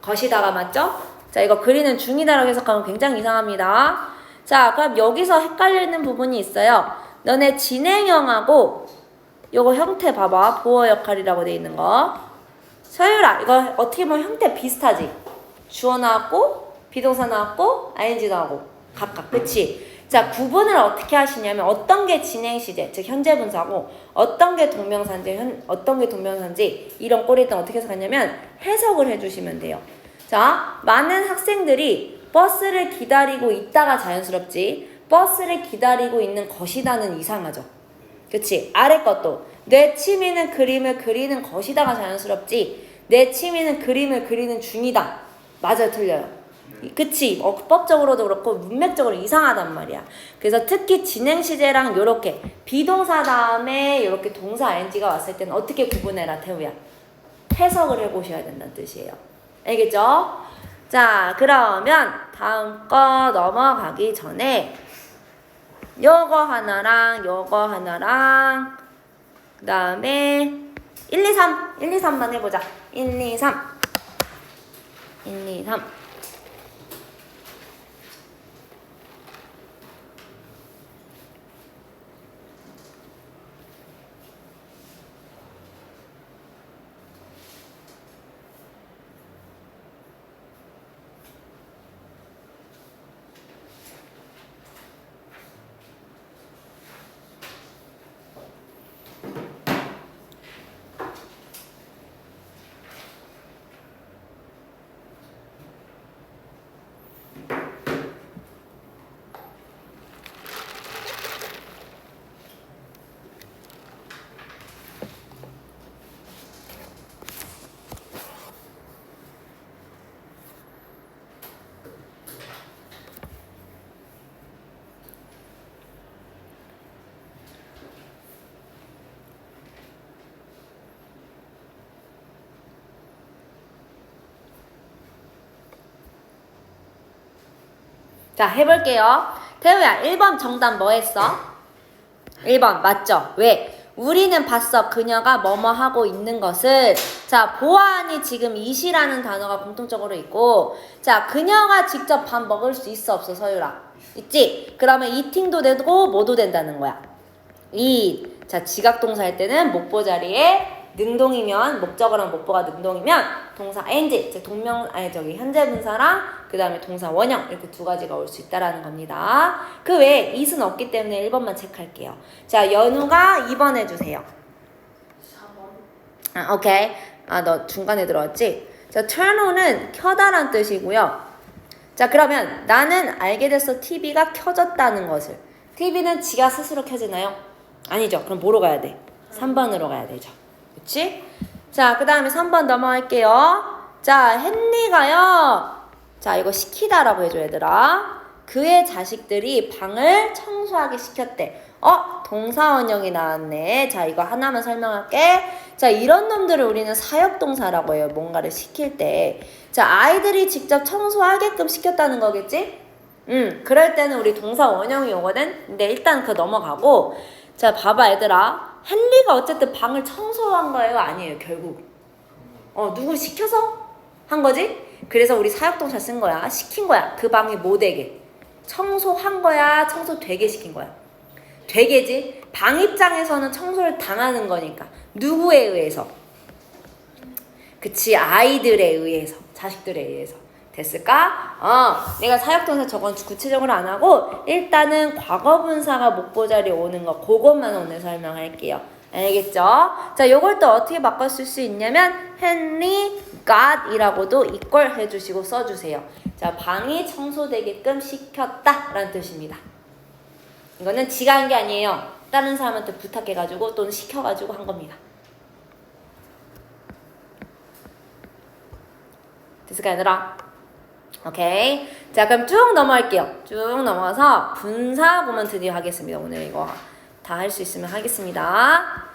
것이다가 맞죠? 자, 이거 그리는 중이다라고 해석하면 굉장히 이상합니다. 자, 그럼 여기서 헷갈리는 부분이 있어요. 너네 진행형하고 요거 형태 봐봐. 보어 역할이라고 돼 있는 거. 서유라 이거 어떻게 보면 형태 비슷하지? 주어 나왔고 비동사 나왔고 ing 나오고 각각. 그치? 자, 구분을 어떻게 하시냐면 어떤 게 진행 시제 즉 현재 분사고 어떤 게 동명사인지 어떤 게 동명사인지 이런 꼴일 땐 어떻게 해석하냐면 해석을 해주시면 돼요. 자, 많은 학생들이 버스를 기다리고 있다가 자연스럽지 버스를 기다리고 있는 것이다는 이상하죠. 그치? 아래 것도 내 취미는 그림을 그리는 것이다가 자연스럽지 내 취미는 그림을 그리는 중이다. 맞아요? 틀려요? 그치? 어법적으로도 그렇고 문맥적으로 이상하단 말이야. 그래서 특히 진행 시제랑 요렇게 비동사 다음에 요렇게 동사 ing가 왔을 때는 어떻게 구분해라 태우야? 해석을 해보셔야 된다는 뜻이에요. 알겠죠? 자, 그러면 다음 거 넘어가기 전에 요거 하나랑 요거 하나랑 그 다음에 1, 2, 3 1, 2, 3만 해보자. 1, 2, 3 1, 2, 3. 자, 해볼게요. 태우야, 1번 정답 뭐 했어? 1번 맞죠? 왜? 우리는 봤어. 그녀가 뭐뭐 하고 있는 것을. 자, 보아하니 지금 eat이라는 단어가 공통적으로 있고, 자, 그녀가 직접 밥 먹을 수 있어 없어 서유라? 있지? 그러면 eating도 되고 뭐도 된다는 거야? eat. 자, 지각동사 할 때는 목보 자리에 능동이면, 목적어랑 목보가 능동이면 동사 ing, 즉 현재 분사랑 그 다음에 동사 원형 이렇게 두 가지가 올 수 있다라는 겁니다. 그 외에 it은 없기 때문에 1번만 체크할게요. 자, 연우가 2번 해주세요. 4번. 아, 오케이. 아, 너 중간에 들어왔지? 자, turn on은 켜다란 뜻이고요. 자, 그러면 나는 알게 됐어. TV가 켜졌다는 것을. TV는 지가 스스로 켜지나요? 아니죠. 그럼 뭐로 가야 돼? 3번으로 가야 되죠. 그치? 자, 그 다음에 3번 넘어갈게요. 자, 헨리가요. 자, 이거 시키다라고 해줘, 얘들아. 그의 자식들이 방을 청소하게 시켰대. 동사원형이 나왔네. 자, 이거 하나만 설명할게. 자, 이런 놈들을 우리는 사역동사라고 해요. 뭔가를 시킬 때. 자, 아이들이 직접 청소하게끔 시켰다는 거겠지? 그럴 때는 우리 동사원형이 오거든? 근데 일단 그거 넘어가고. 자, 봐봐, 얘들아. 헨리가 어쨌든 방을 청소한 거예요? 아니에요, 결국. 누구 시켜서 한 거지? 그래서 우리 사역동사 쓴 거야. 시킨 거야. 그 방이 뭐 되게? 청소한 거야? 청소되게 시킨 거야? 되게지? 방 입장에서는 청소를 당하는 거니까. 누구에 의해서? 그치, 아이들에 의해서. 자식들에 의해서. 됐을까? 내가 사역동사 저건 구체적으로 안 하고 일단은 과거분사가 목보 자리에 오는 거 그것만 오늘 설명할게요. 알겠죠? 자, 요걸 또 어떻게 바꿔 쓸 수 있냐면 Henry got 이라고도 equal 해주시고 써주세요. 자, 방이 청소되게끔 시켰다 라는 뜻입니다. 이거는 지가 한 게 아니에요. 다른 사람한테 부탁해가지고 또는 시켜가지고 한 겁니다. 됐을까, 얘들아? 오케이. 자, 그럼 쭉 넘어갈게요. 쭉 넘어가서 분사구문 드디어 하겠습니다. 오늘 이거 다 할 수 있으면 하겠습니다.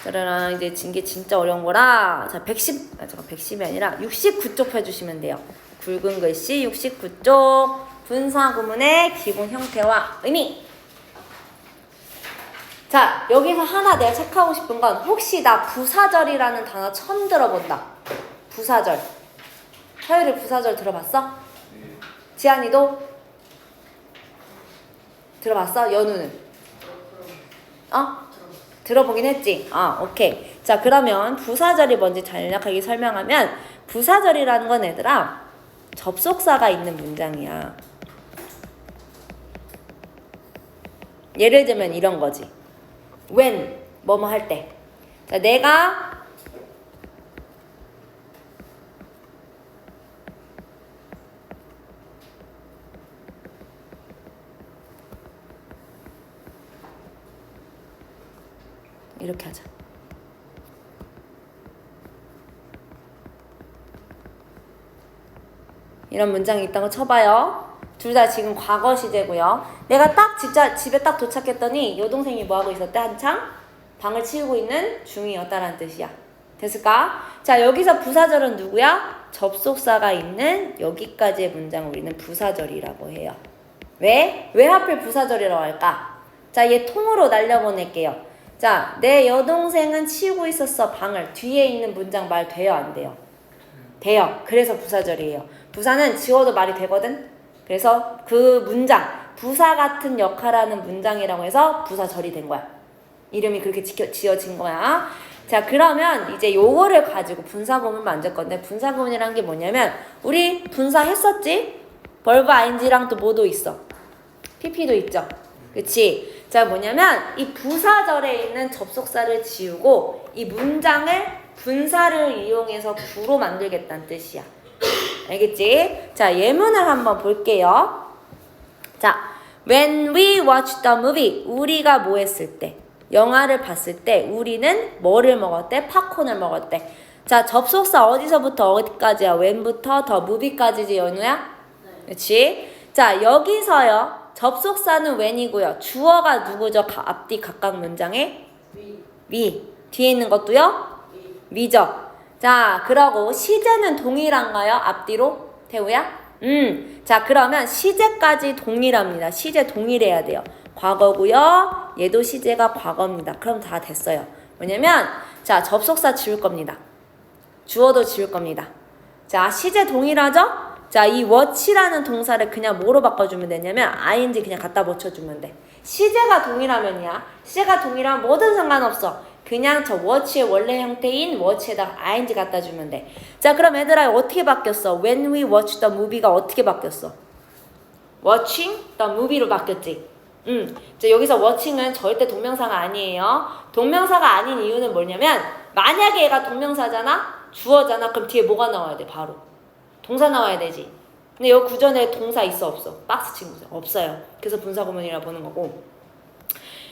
짜라랑 이제 진게 진짜 어려운 거라. 자, 110이 아니라 69쪽 펴주시면 돼요. 굵은 글씨 69쪽. 분사구문의 기본 형태와 의미. 자, 여기서 하나 내가 체크하고 싶은 건 혹시 나 부사절이라는 단어 처음 들어본다. 부사절. 서유리 부사절 들어봤어? 지한이도? 들어봤어? 연우는? 들어보긴 했지? 오케이. 자, 그러면 부사절이 뭔지 간략하게 설명하면 부사절이라는 건 얘들아 접속사가 있는 문장이야. 예를 들면 이런 거지. when, 뭐뭐 할 때. 자, 내가 이렇게 하자. 이런 문장이 있다고 쳐봐요. 둘 다 지금 과거 시제고요. 내가 딱 진짜 집에 딱 도착했더니 여동생이 뭐하고 있었대? 한창 방을 치우고 있는 중이었다라는 뜻이야. 됐을까? 자, 여기서 부사절은 누구야? 접속사가 있는 여기까지의 문장 우리는 부사절이라고 해요. 왜? 왜 하필 부사절이라고 할까? 자, 얘 통으로 날려보낼게요. 자, 내 여동생은 치우고 있었어 방을. 뒤에 있는 문장 말 돼요, 안 돼요? 돼요. 그래서 부사절이에요. 부사는 지워도 말이 되거든. 그래서 그 문장, 부사 같은 역할하는 문장이라고 해서 부사절이 된 거야. 이름이 그렇게 지어진 거야. 자, 그러면 이제 요거를 가지고 분사구문 만들 건데, 분사구문이란 게 뭐냐면 우리 분사했었지? 벌브 ing랑 또 뭐도 있어? pp도 있죠. 그치? 자, 뭐냐면 이 부사절에 있는 접속사를 지우고 이 문장을 분사를 이용해서 구로 만들겠다는 뜻이야. 알겠지? 자, 예문을 한번 볼게요. 자, when we watched the movie, 우리가 뭐 했을 때? 영화를 봤을 때 우리는 뭐를 먹었대? 팝콘을 먹었대. 자, 접속사 어디서부터 어디까지야? when부터 the movie까지지, 연우야? 네. 그치? 자, 여기서요. 접속사는 when이고요. 주어가 누구죠? 앞뒤 각각 문장에? we. 뒤에 있는 것도요? we죠. 자, 그러고 시제는 동일한가요? 앞뒤로? 태우야? 자, 그러면 시제까지 동일합니다. 시제 동일해야 돼요. 과거고요. 얘도 시제가 과거입니다. 그럼 다 됐어요. 뭐냐면 자, 접속사 지울 겁니다. 주어도 지울 겁니다. 자, 시제 동일하죠? 자, 이 watch라는 동사를 그냥 뭐로 바꿔주면 되냐면 ing 그냥 갖다 붙여주면 돼. 시제가 동일하면이야. 시제가 동일하면 뭐든 상관없어. 그냥 저 watch의 원래 형태인 watch에다가 ing 갖다 주면 돼. 자, 그럼 얘들아 어떻게 바뀌었어? When we watched the movie가 어떻게 바뀌었어? watching the movie로 바뀌었지. 자, 여기서 watching은 절대 동명사가 아니에요. 동명사가 아닌 이유는 뭐냐면 만약에 얘가 동명사잖아? 주어잖아? 그럼 뒤에 뭐가 나와야 돼? 바로 동사 나와야 되지. 근데 여기 구전에 동사 있어 없어? 박스 친구죠. 없어요. 그래서 분사구문이라 보는 거고.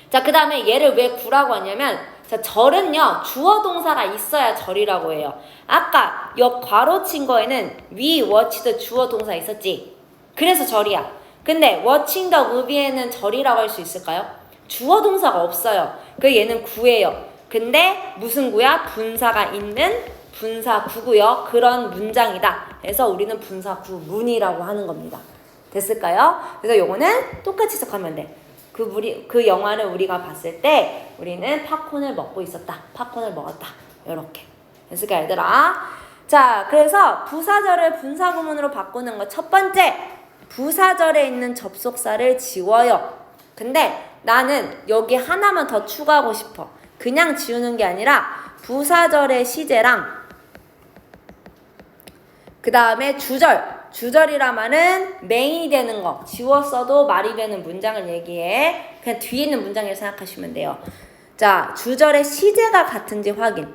자, 그 다음에 얘를 왜 구라고 하냐면 자, 절은요 주어 동사가 있어야 절이라고 해요. 아까 옆 괄호 친 거에는 we watched 주어 동사 있었지. 그래서 절이야. 근데 watching the movie에는 절이라고 할 수 있을까요? 주어 동사가 없어요. 그 얘는 구예요. 근데 무슨 구야? 분사가 있는 분사구고요. 그런 문장이다. 그래서 우리는 분사구문이라고 하는 겁니다. 됐을까요? 그래서 요거는 똑같이 해석하면 돼. 그 영화를 우리가 봤을 때 우리는 팝콘을 먹고 있었다. 팝콘을 먹었다. 요렇게. 됐을까, 얘들아? 자, 그래서 부사절을 분사구문으로 바꾸는 거 첫 번째, 부사절에 있는 접속사를 지워요. 근데 나는 여기 하나만 더 추가하고 싶어. 그냥 지우는 게 아니라 부사절의 시제랑 그 다음에 주절이라 말은 메인이 되는 거. 지웠어도 말이 되는 문장을 얘기해. 그냥 뒤에 있는 문장을 생각하시면 돼요. 자, 주절의 시제가 같은지 확인.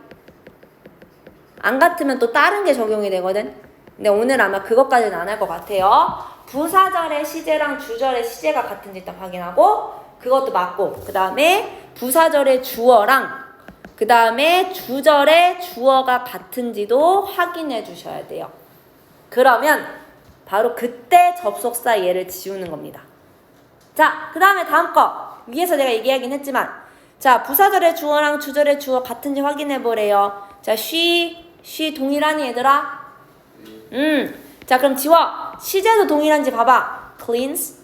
안 같으면 또 다른 게 적용이 되거든. 근데 오늘 아마 그것까지는 안 할 것 같아요. 부사절의 시제랑 주절의 시제가 같은지 일단 확인하고 그것도 맞고, 그 다음에 부사절의 주어랑 그 다음에 주절의 주어가 같은지도 확인해 주셔야 돼요. 그러면 바로 그때 접속사 얘를 지우는 겁니다. 자, 그 다음에 다음 거 위에서 내가 얘기하긴 했지만 자, 부사절의 주어랑 주절의 주어 같은지 확인해 보래요. 자, she 동일하니 얘들아? 자, 그럼 지워. 시제도 동일한지 봐봐. cleans,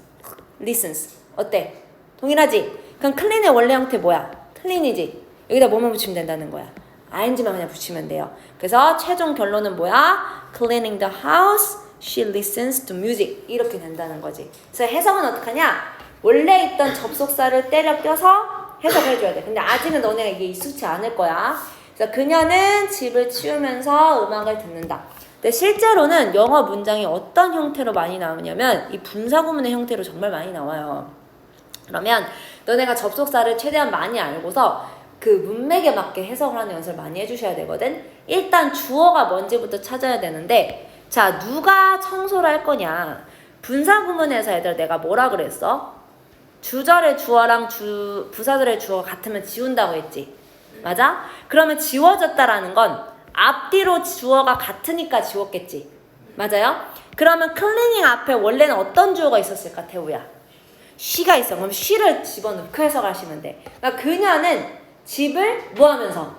listens. 어때? 동일하지? 그럼 clean의 원래 형태 뭐야? clean이지? 여기다 뭐만 붙이면 된다는 거야? ing만 그냥 붙이면 돼요. 그래서 최종 결론은 뭐야? cleaning the house, she listens to music. 이렇게 된다는 거지. 그래서 해석은 어떡하냐? 원래 있던 접속사를 때려 껴서 해석해줘야 돼. 근데 아직은 너네가 이게 익숙치 않을 거야. 그래서 그녀는 집을 치우면서 음악을 듣는다. 근데 실제로는 영어 문장이 어떤 형태로 많이 나오냐면 이 분사구문의 형태로 정말 많이 나와요. 그러면 너네가 접속사를 최대한 많이 알고서 그 문맥에 맞게 해석을 하는 연습을 많이 해주셔야 되거든. 일단 주어가 뭔지부터 찾아야 되는데 자, 누가 청소를 할 거냐. 분사구문에서 얘들아 내가 뭐라 그랬어? 주절의 주어랑 부사절의 주어가 같으면 지운다고 했지. 맞아? 그러면 지워졌다라는 건 앞뒤로 주어가 같으니까 지웠겠지. 맞아요? 그러면 클리닝 앞에 원래는 어떤 주어가 있었을까, 태우야? she가 있어. 그럼 she를 집어넣고 해석하시면 돼. 그러니까 그녀는 집을 뭐 하면서?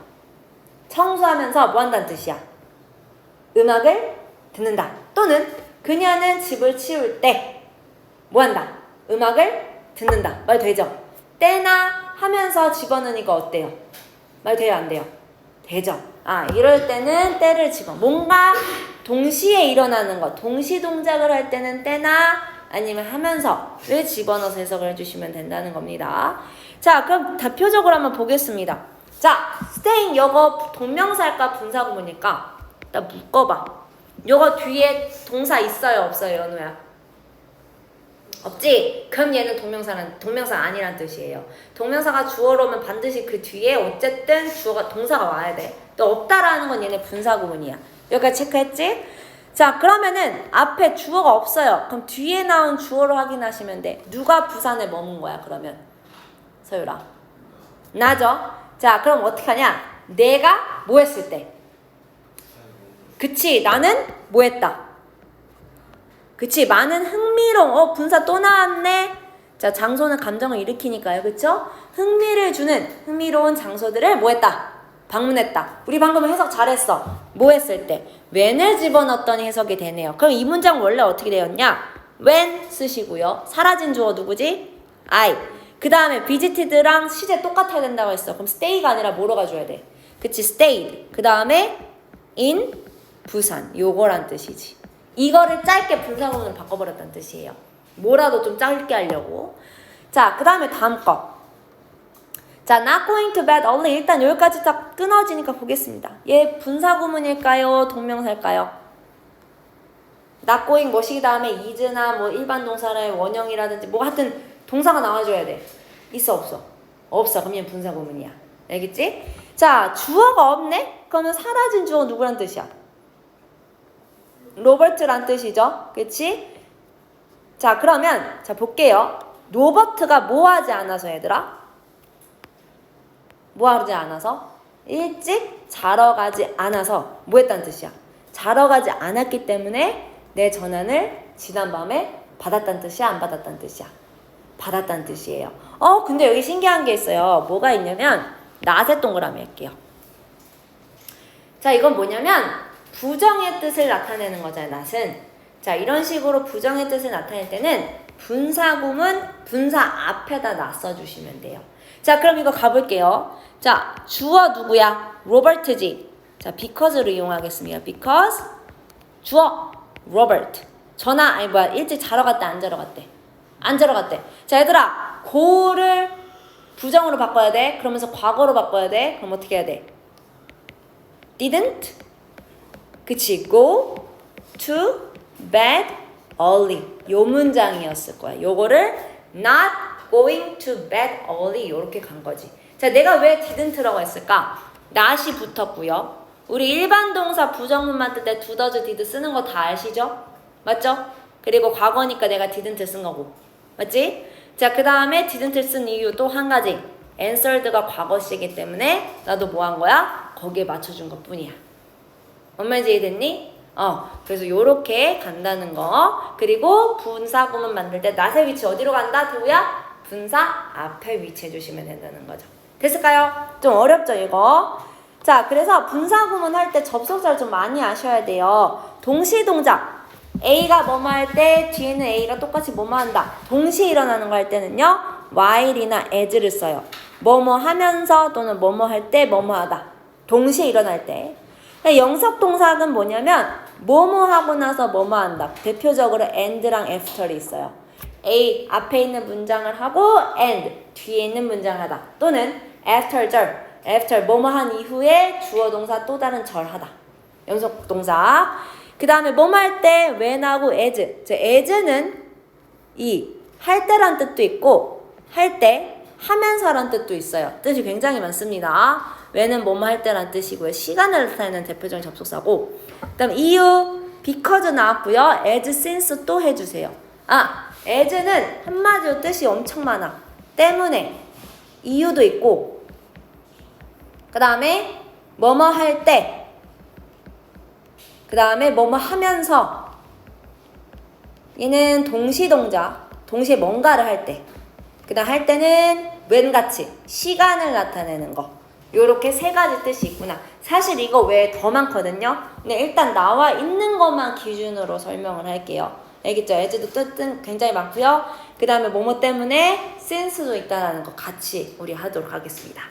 청소하면서 뭐 한다는 뜻이야? 음악을 듣는다. 또는 그녀는 집을 치울 때 뭐 한다? 음악을 듣는다. 말 되죠? 때나 하면서 집어넣으니까 어때요? 말 돼요, 안 돼요? 되죠. 이럴 때는 때를 뭔가 동시에 일어나는 것, 동시 동작을 할 때는 때나 아니면 하면서를 집어넣어서 해석을 해주시면 된다는 겁니다. 자, 그럼 대표적으로 한번 보겠습니다. 자, staying 요거 동명사일까 분사구문일까? 일단 묶어봐. 요거 뒤에 동사 있어요, 없어요, 연우야? 없지? 그럼 얘는 동명사 아니란 뜻이에요. 동명사가 주어로 오면 반드시 그 뒤에 어쨌든 동사가 와야 돼. 또 없다라는 건 얘네 분사구문이야. 여기까지 체크했지? 자, 그러면은 앞에 주어가 없어요. 그럼 뒤에 나온 주어로 확인하시면 돼. 누가 부산에 머문 거야, 그러면? 서유라. 나죠? 자, 그럼 어떻게 하냐? 내가 뭐 했을 때? 그치, 나는 뭐 했다? 그치, 많은 흥미로운, 분사 또 나왔네? 자, 장소는 감정을 일으키니까요, 그쵸? 흥미를 주는 흥미로운 장소들을 뭐 했다? 방문했다. 우리 방금 해석 잘했어. 뭐 했을 때? when을 집어넣었더니 해석이 되네요. 그럼 이 문장 원래 어떻게 되었냐? when 쓰시고요. 사라진 주어 누구지? I. 그 다음에 visited랑 시제 똑같아야 된다고 했어. 그럼 stay가 아니라 뭐로 가줘야 돼? 그치, stayed. 그 다음에 in 부산. 요거란 뜻이지. 이거를 짧게 분사구문으로 바꿔버렸다는 뜻이에요. 뭐라도 좀 짧게 하려고. 자, 그 다음에 다음 거. 자, not going to bed early. 일단 여기까지 딱 끊어지니까 보겠습니다. 얘 분사구문일까요? 동명사일까요? not going 뭐시기 다음에 is나 뭐 일반 동사의 원형이라든지 뭐 하여튼 동사가 나와줘야 돼. 있어, 없어? 없어. 그럼 얘 분사구문이야. 알겠지? 자, 주어가 없네? 그러면 사라진 주어 누구란 뜻이야? 로버트란 뜻이죠. 그치? 자, 그러면 자 볼게요. 로버트가 뭐 하지 않아서 얘들아? 뭐 하지 않아서? 일찍 자러 가지 않아서 뭐 했다는 뜻이야? 자러 가지 않았기 때문에 내 전화를 지난밤에 받았다는 뜻이야? 안 받았다는 뜻이야? 받았다는 뜻이에요. 근데 여기 신기한 게 있어요. 뭐가 있냐면 not의 동그라미 할게요. 자, 이건 뭐냐면 부정의 뜻을 나타내는 거잖아요, not은. 자, 이런 식으로 부정의 뜻을 나타낼 때는 분사구문 분사 앞에다 나 써주시면 돼요. 자, 그럼 이거 가볼게요. 자, 주어 누구야? 로버트지. 자, because를 이용하겠습니다. because 주어 로버트. 일찍 자러 갔대, 안 자러 갔대? 안 자러 갔대. 자, 얘들아, go를 부정으로 바꿔야 돼. 그러면서 과거로 바꿔야 돼. 그럼 어떻게 해야 돼? didn't? 그치, go to bed early. 요 문장이었을 거야. 요거를 not going to bed early 요렇게 간 거지. 자, 내가 왜 didn't라고 했을까? not이 붙었고요. 우리 일반 동사 부정문 만들 때 do, does, did 쓰는 거 다 아시죠? 맞죠? 그리고 과거니까 내가 didn't 쓴 거고. 맞지? 자, 그 다음에 didn't 쓴 이유 또 한 가지. answered가 과거시이기 때문에 나도 뭐 한 거야? 거기에 맞춰준 것 뿐이야. 뭔 말인지 이해됐니? 그래서 요렇게 간다는 거. 그리고 분사구문 만들 때 not의 위치 어디로 간다? 두야? 분사 앞에 위치해 주시면 된다는 거죠. 됐을까요? 좀 어렵죠, 이거? 자, 그래서 분사구문 할 때 접속사를 좀 많이 아셔야 돼요. 동시동작. A가 뭐뭐 할 때 뒤에는 A가 똑같이 뭐뭐 한다. 동시에 일어나는 거 할 때는요. while이나 as를 써요. 뭐뭐 하면서 또는 뭐뭐 할 때 뭐뭐 하다. 동시에 일어날 때. 영속동사는 뭐냐면 뭐뭐 하고 나서 뭐뭐 한다. 대표적으로 and랑 after이 있어요. A 앞에 있는 문장을 하고 and 뒤에 있는 문장을 하다. 또는 after 뭐뭐 한 이후에 주어 동사 또 다른 절 하다. 연속동사. 그 다음에 뭐뭐 할 때 when하고 as. as는 이 할 때란 뜻도 있고 할 때 하면서란 뜻도 있어요. 뜻이 굉장히 많습니다. when은 뭐뭐 할 때란 뜻이고요. 시간을 나타내는 대표적인 접속사고. 그 다음 이유 because 나왔고요. as, since 또 해주세요. as는 한마디로 뜻이 엄청 많아. 때문에 이유도 있고 그 다음에 뭐뭐 할 때 그 다음에 뭐뭐 하면서 얘는 동시동작 동시에 뭔가를 할 때 그 다음 할 때는 when같이 시간을 나타내는 거 요렇게 세 가지 뜻이 있구나. 사실 이거 외에 더 많거든요. 근데 일단 나와 있는 것만 기준으로 설명을 할게요. 알겠죠? as도 뜻은 굉장히 많고요. 그 다음에 뭐뭐 때문에 since도 있다는 거 같이 우리 하도록 하겠습니다.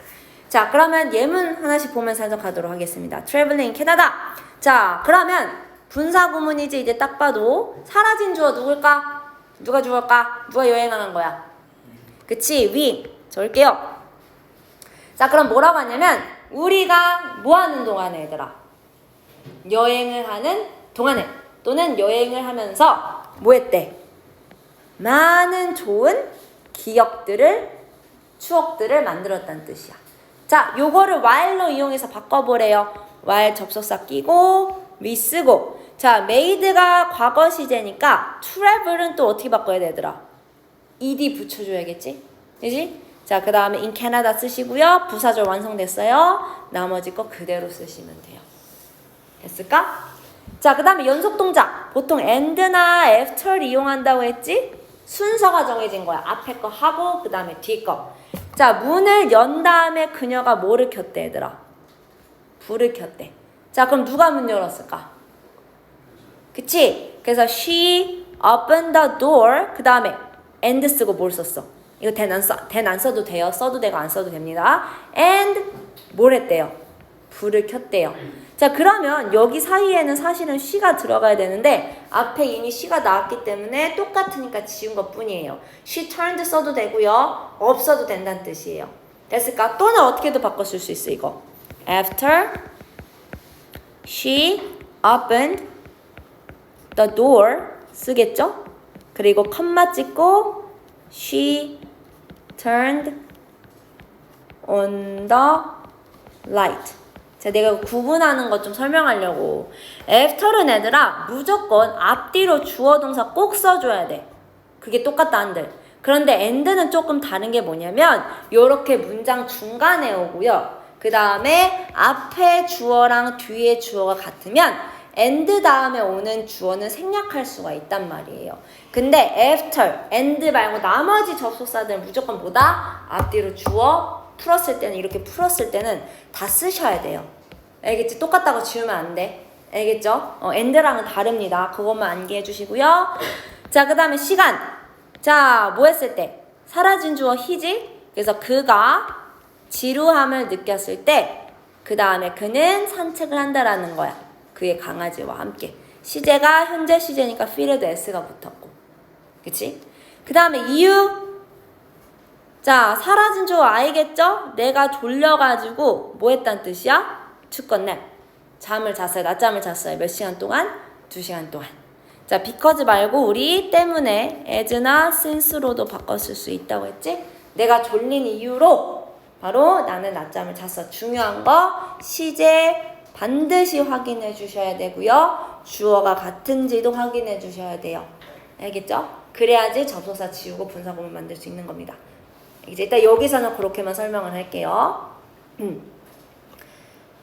자, 자, 그러면 예문 하나씩 보면서 해석하도록 하겠습니다. Traveling 캐나다. 자, 그러면 분사 구문이지 이제 딱 봐도 사라진 주어 누굴까? 누가 주어일까? 누가 여행하는 거야? 그치? we. 적을게요. 자, 그럼 뭐라고 하냐면 우리가 뭐 하는 동안에 얘들아? 여행을 하는 동안에 또는 여행을 하면서 뭐 했대? 많은 좋은 기억들을 추억들을 만들었다는 뜻이야. 자, 요거를 while로 이용해서 바꿔보래요. while 접속사 끼고 we 쓰고. 자, made가 과거 시제니까 travel은 또 어떻게 바꿔야 되더라? ed 붙여줘야겠지? 그지? 자, 그 다음에 in Canada 쓰시고요. 부사절 완성됐어요. 나머지 거 그대로 쓰시면 돼요. 됐을까? 자, 그 다음에 연속 동작. 보통 and나 after를 이용한다고 했지? 순서가 정해진 거야. 앞에 거 하고 그 다음에 뒤에 거. 자, 문을 연 다음에 그녀가 뭐를 켰대 얘들아? 불을 켰대. 자, 그럼 누가 문 열었을까? 그치? 그래서 she opened the door. 그 다음에 and 쓰고 뭘 썼어? 이거 then 안 써도 돼요. 써도 되고 안 써도 됩니다. and 뭘 했대요? 불을 켰대요. 자, 그러면 여기 사이에는 사실은 she가 들어가야 되는데 앞에 이미 she가 나왔기 때문에 똑같으니까 지운 것 뿐이에요. she turned 써도 되고요. 없어도 된다는 뜻이에요. 됐을까? 또는 어떻게도 바꿨을 수 있어 이거. After she opened the door 쓰겠죠? 그리고 컴마 찍고 she turned on the light. 자, 내가 구분하는 것 좀 설명하려고. after는 얘들아 무조건 앞뒤로 주어 동사 꼭 써줘야 돼. 그게 똑같다 한들. 그런데 and는 조금 다른 게 뭐냐면 요렇게 문장 중간에 오고요. 그 다음에 앞에 주어랑 뒤에 주어가 같으면 and 다음에 오는 주어는 생략할 수가 있단 말이에요. 근데 after, and 말고 나머지 접속사들은 무조건 뭐다? 앞뒤로 주어 풀었을 때는 이렇게 풀었을 때는 다 쓰셔야 돼요. 알겠지? 똑같다고 지우면 안 돼. 알겠죠? and랑은 다릅니다. 그것만 암기해 주시고요. 자, 그 다음에 시간. 자, 뭐 했을 때? 사라진 주어 he지? 그래서 그가 지루함을 느꼈을 때 그 다음에 그는 산책을 한다라는 거야. 그의 강아지와 함께. 시제가 현재 시제니까 feel에도 s가 붙었고. 그치? 그 다음에 이유. 자, 사라진 주어 I겠죠? 내가 졸려가지고 뭐 했다는 뜻이야? took a nap. 잠을 잤어요. 낮잠을 잤어요. 몇 시간 동안? 2시간 동안. 자, because 말고 우리 때문에 as나 since로도 바꿨을 수 있다고 했지? 내가 졸린 이유로 바로 나는 낮잠을 잤어. 중요한 거 시제 반드시 확인해 주셔야 되고요. 주어가 같은지도 확인해 주셔야 돼요. 알겠죠? 그래야지 접속사 지우고 분사구문 만들 수 있는 겁니다. 이제 일단 여기서는 그렇게만 설명을 할게요.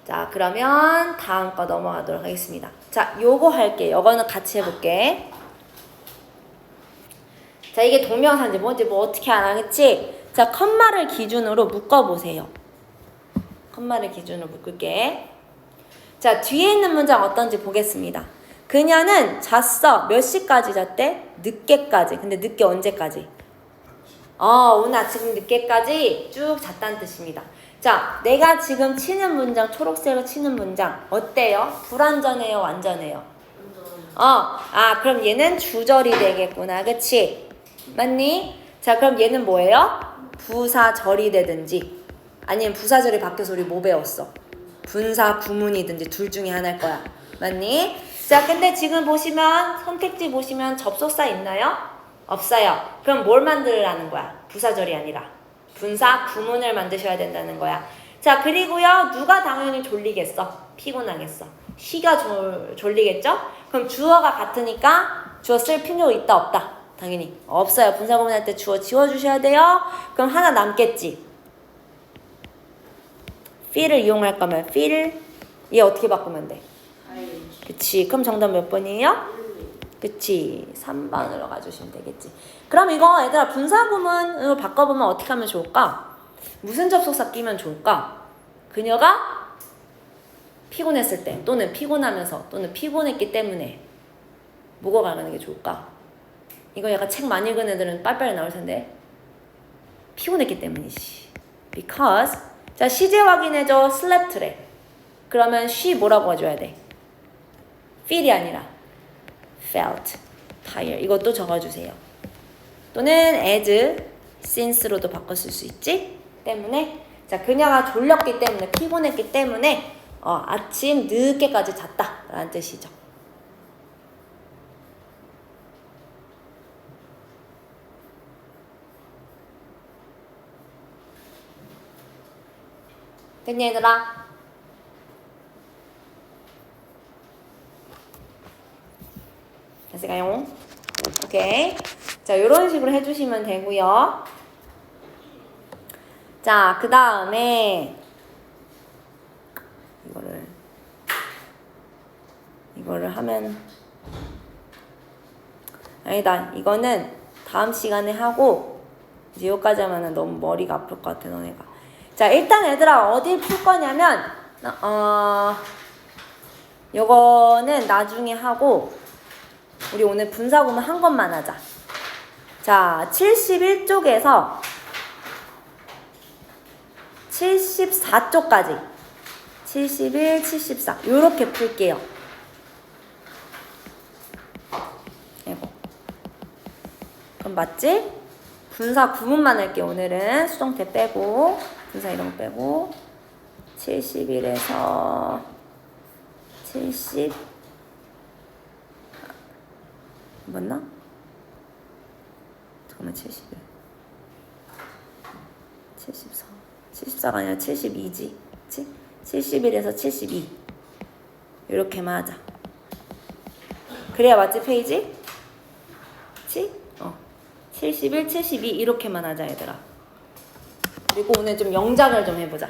자, 그러면 다음 거 넘어가도록 하겠습니다. 자, 요거 할게. 요거는 같이 해볼게. 자, 이게 동명사인지 뭔지 뭐 어떻게 알아겠지? 자, 컴마를 기준으로 묶어보세요. 컴마를 기준으로 묶을게. 자, 뒤에 있는 문장 어떤지 보겠습니다. 그녀는 잤어. 몇 시까지 잤대? 늦게까지. 근데 늦게 언제까지? 오늘 아침 늦게까지 쭉 잤다는 뜻입니다. 자, 내가 지금 치는 문장, 초록색을 치는 문장 어때요? 불완전해요? 완전해요? 그럼 얘는 주절이 되겠구나. 그치? 맞니? 자, 그럼 얘는 뭐예요? 부사절이 되든지 아니면 부사절이 바뀌어서 우리 뭐 배웠어? 분사 구문이든지 둘 중에 하나일 거야. 맞니? 자, 근데 지금 보시면 선택지 보시면 접속사 있나요? 없어요. 그럼 뭘 만들라는 거야? 부사절이 아니라 분사 구문을 만드셔야 된다는 거야. 자, 그리고요, 누가 당연히 졸리겠어? 피곤하겠어. she가 졸리겠죠? 그럼 주어가 같으니까 주어 쓸 필요 있다 없다? 당연히 없어요. 분사 구문 할 때 주어 지워주셔야 돼요. 그럼 하나 남겠지? feel을 이용할 거면 feel 얘 어떻게 바꾸면 돼? 그치. 그럼 정답 몇 번이에요? 그치. 3번으로 가주시면 되겠지. 그럼 이거 얘들아 분사구문으로 바꿔보면 어떻게 하면 좋을까? 무슨 접속사 끼면 좋을까? 그녀가 피곤했을 때 또는 피곤하면서 또는 피곤했기 때문에 뭐가 가는 게 좋을까? 이거 약간 책 많이 읽은 애들은 빨리빨리 나올 텐데 피곤했기 때문이지. Because 자, 시제 확인해줘. slept래. 그러면 she 뭐라고 해줘야 돼? feel이 아니라 felt, tired. 이것도 적어주세요. 또는 as, since로도 바꿨을 수 있지? 때문에 자, 그녀가 졸렸기 때문에 피곤했기 때문에 아침 늦게까지 잤다 라는 뜻이죠. 됐니 얘들아? 됐을까요? 오케이. 자, 이런 식으로 해주시면 되고요. 자, 그 다음에 이거를 하면 아니다. 이거는 다음 시간에 하고 이제 여기까지 하면 너무 머리가 아플 것 같아 너네가. 자, 일단 얘들아 어디 풀 거냐면 요거는 나중에 하고 우리 오늘 분사구문 한 것만 하자. 자, 71쪽에서 74쪽까지 71, 74 요렇게 풀게요. 이거 그럼 맞지? 분사 구문만 할게요. 오늘은 수동태 빼고 분사 이런 거 빼고 71에서 70 맞나? 잠깐만 71 74 74가 아니라 72지 그치? 71에서 72 이렇게만 하자. 그래야 맞지 페이지? 그치? 71, 72 이렇게만 하자 얘들아. 그리고 오늘 좀 영작을 좀 해보자.